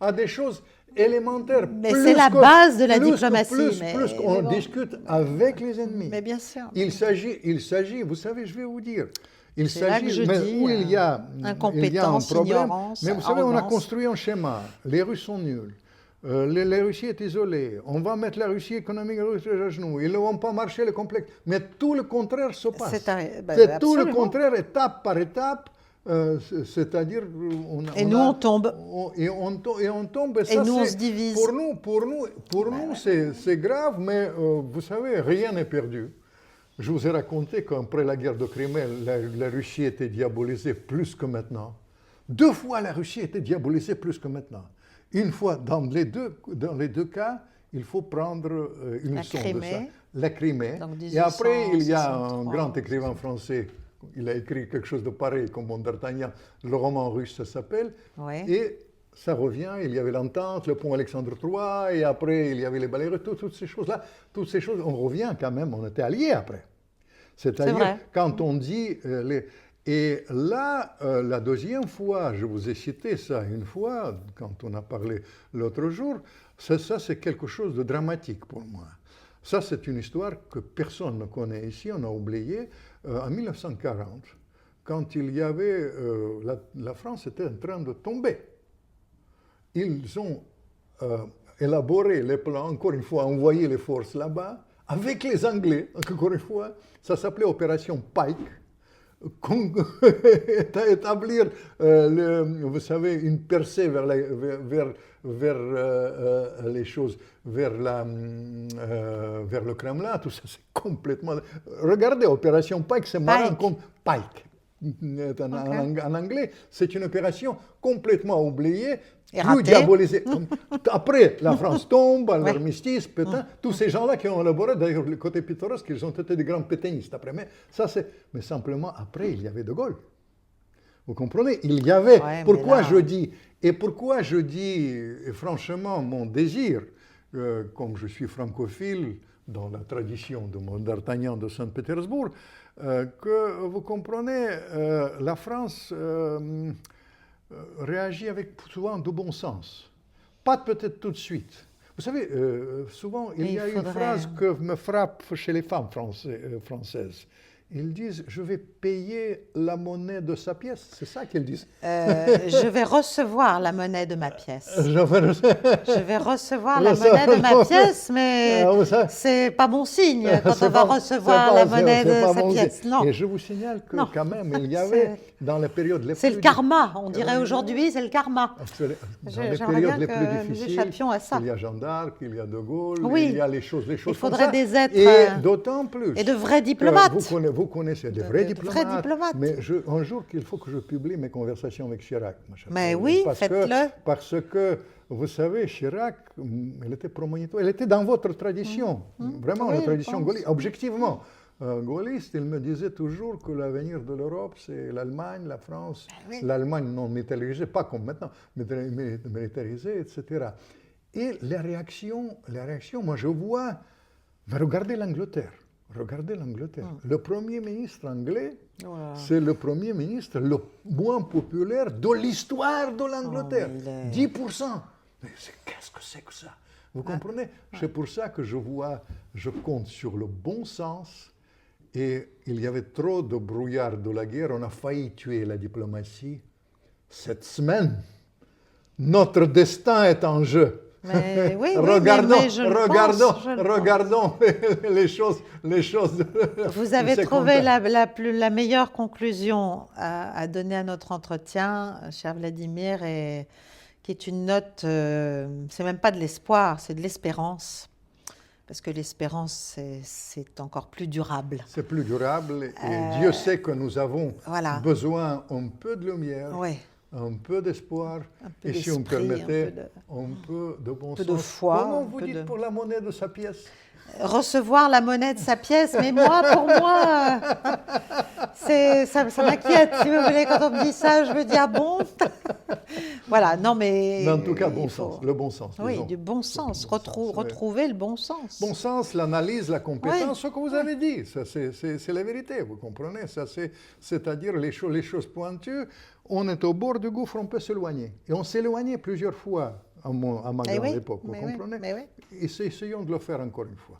à des choses élémentaires. Mais c'est la base de la diplomatie. Plus qu'on discute avec les ennemis. Mais bien sûr. Il s'agit, vous savez, je vais vous dire, il s'agit, où il y a incompétence, un problème. ignorance, mais vous savez, arrogance. On a construit un schéma. Les Russes sont nuls. La Russie est isolée. On va mettre la Russie économique à genoux. Ils ne vont pas marcher le complexe. Mais tout le contraire se passe. C'est tout le contraire, étape par étape. C'est-à-dire, on tombe. Et on tombe. Et nous, on se divise. Pour nous, c'est grave, mais vous savez, rien n'est perdu. Je vous ai raconté qu'après la guerre de Crimée, la Russie était diabolisée plus que maintenant. 2 fois, la Russie était diabolisée plus que maintenant. Une fois, dans les deux cas, il faut prendre une leçon de ça. La Crimée. Et après, il y a un grand écrivain français. Il a écrit quelque chose de pareil comme D'Artagnan. Le roman russe, ça s'appelle. Et ça revient. Il y avait l'entente, le pont Alexandre III, et après, il y avait les balais, toutes ces choses-là. Toutes ces choses, on revient quand même, on était alliés après. C'est-à-dire, quand on dit... Et là, la deuxième fois, je vous ai cité ça une fois, quand on a parlé l'autre jour, ça c'est quelque chose de dramatique pour moi. Ça, c'est une histoire que personne ne connaît ici, on a oublié. En 1940, quand il y avait... la France était en train de tomber. Ils ont élaboré les plans, encore une fois, envoyé les forces là-bas, avec les Anglais, encore une fois, ça s'appelait Opération Pike, établir, vous savez, une percée vers les choses, vers le Kremlin, tout ça, c'est complètement... Regardez, Opération Pike, c'est marrant comme Pike. En anglais, c'est une opération complètement oubliée, plus diabolisée. Après, la France tombe, l'armistice, pétain, tous ces gens-là qui ont élaboré, d'ailleurs, le côté pittoresque, ils ont été des grands pétainistes après. Mais simplement, après, il y avait De Gaulle. Vous comprenez? Il y avait... pourquoi je dis, et franchement, mon désir, comme je suis francophile, dans la tradition de mon d'Artagnan de Saint-Pétersbourg, que vous comprenez, la France réagit avec souvent de bon sens. Pas peut-être tout de suite. Vous savez, souvent, il y a une phrase que me frappe chez les femmes françaises. Ils disent « je vais payer la monnaie de sa pièce ». C'est ça qu'ils disent. Je vais recevoir la monnaie de ma pièce. Je vais recevoir la monnaie de ma pièce, mais c'est pas bon signe quand on va recevoir la monnaie de sa pièce. Non. Et je vous signale que quand même, il y avait dans la période les plus... C'est le karma, on dirait aujourd'hui, c'est le karma. Dans les périodes les plus difficiles, à ça. Il y a Jeanne d'Arc, il y a De Gaulle, oui. il y a les choses il comme ça. faudrait des êtres... Et d'autant plus... Et de vrais diplomates. Vous connaissez des vrais diplomates. Mais un jour, il faut que je publie mes conversations avec Chirac. Mais oui, faites-le. Parce que, vous savez, Chirac, elle était promonitoire. Elle était dans votre tradition. Vraiment, la tradition gaulliste. Objectivement, gaulliste, il me disait toujours que l'avenir de l'Europe, c'est l'Allemagne, la France. L'Allemagne non militarisée, pas comme maintenant, militarisée, etc. Et les réactions, moi je vois, mais regardez l'Angleterre. Regardez l'Angleterre. Le Premier ministre anglais, c'est le Premier ministre le moins populaire de l'histoire de l'Angleterre. 10%. Mais qu'est-ce que c'est que ça? Vous comprenez? C'est pour ça que je compte sur le bon sens. Et il y avait trop de brouillard de la guerre. On a failli tuer la diplomatie. Cette semaine, notre destin est en jeu. Mais oui, regardons les choses. Vous avez trouvé la meilleure conclusion à donner à notre entretien, cher Vladimir, et qui est une note, c'est même pas de l'espoir, c'est de l'espérance. Parce que l'espérance, c'est encore plus durable. C'est plus durable, et Dieu sait que nous avons besoin un peu de lumière. Un peu d'espoir, et si on me permettait, un peu de bon sens. De foi. Comment vous dites pour la monnaie de sa pièce? Recevoir la monnaie de sa pièce, mais pour moi, ça m'inquiète. Si vous voulez, quand on me dit ça, je me dis, ah bon? Voilà, non mais... En tout cas, bon sens, le bon sens. Oui, disons. Du bon sens, retrouver le bon sens. Bon sens, l'analyse, la compétence, ce que vous avez dit, c'est la vérité, vous comprenez? C'est-à-dire les choses pointues. On est au bord du gouffre, on peut s'éloigner. Et on s'éloignait plusieurs fois à ma grande époque, vous comprenez? Essayons de le faire encore une fois.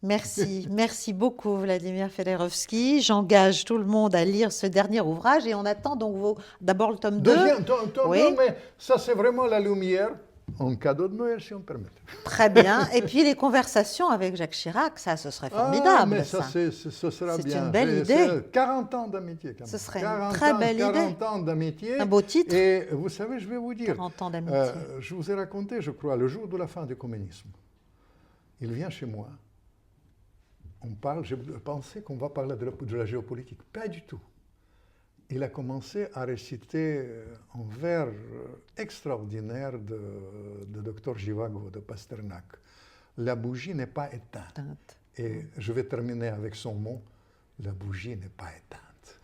Merci beaucoup Vladimir Fedorovski. J'engage tout le monde à lire ce dernier ouvrage et on attend donc d'abord le tome 2. Tome 2, mais ça c'est vraiment la lumière. Un cadeau de Noël, si on permet. Très bien. Et puis les conversations avec Jacques Chirac, ça, ce serait formidable. Mais ça, ce sera bien. C'est une belle idée. 40 ans d'amitié, quand même. Ce serait une très belle idée. 40 ans d'amitié. Un beau titre. Et vous savez, je vais vous dire. 40 ans d'amitié. Je vous ai raconté, je crois, le jour de la fin du communisme. Il vient chez moi. On parle, je pensais qu'on va parler de la géopolitique. Pas du tout. Il a commencé à réciter un vers extraordinaire de Dr Zhivago, de Pasternak. La bougie n'est pas éteinte. Et je vais terminer avec son mot. La bougie n'est pas éteinte.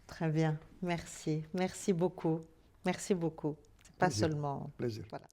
Très bien. Merci. Merci beaucoup. Merci beaucoup. C'est pas seulement... Plaisir. Voilà.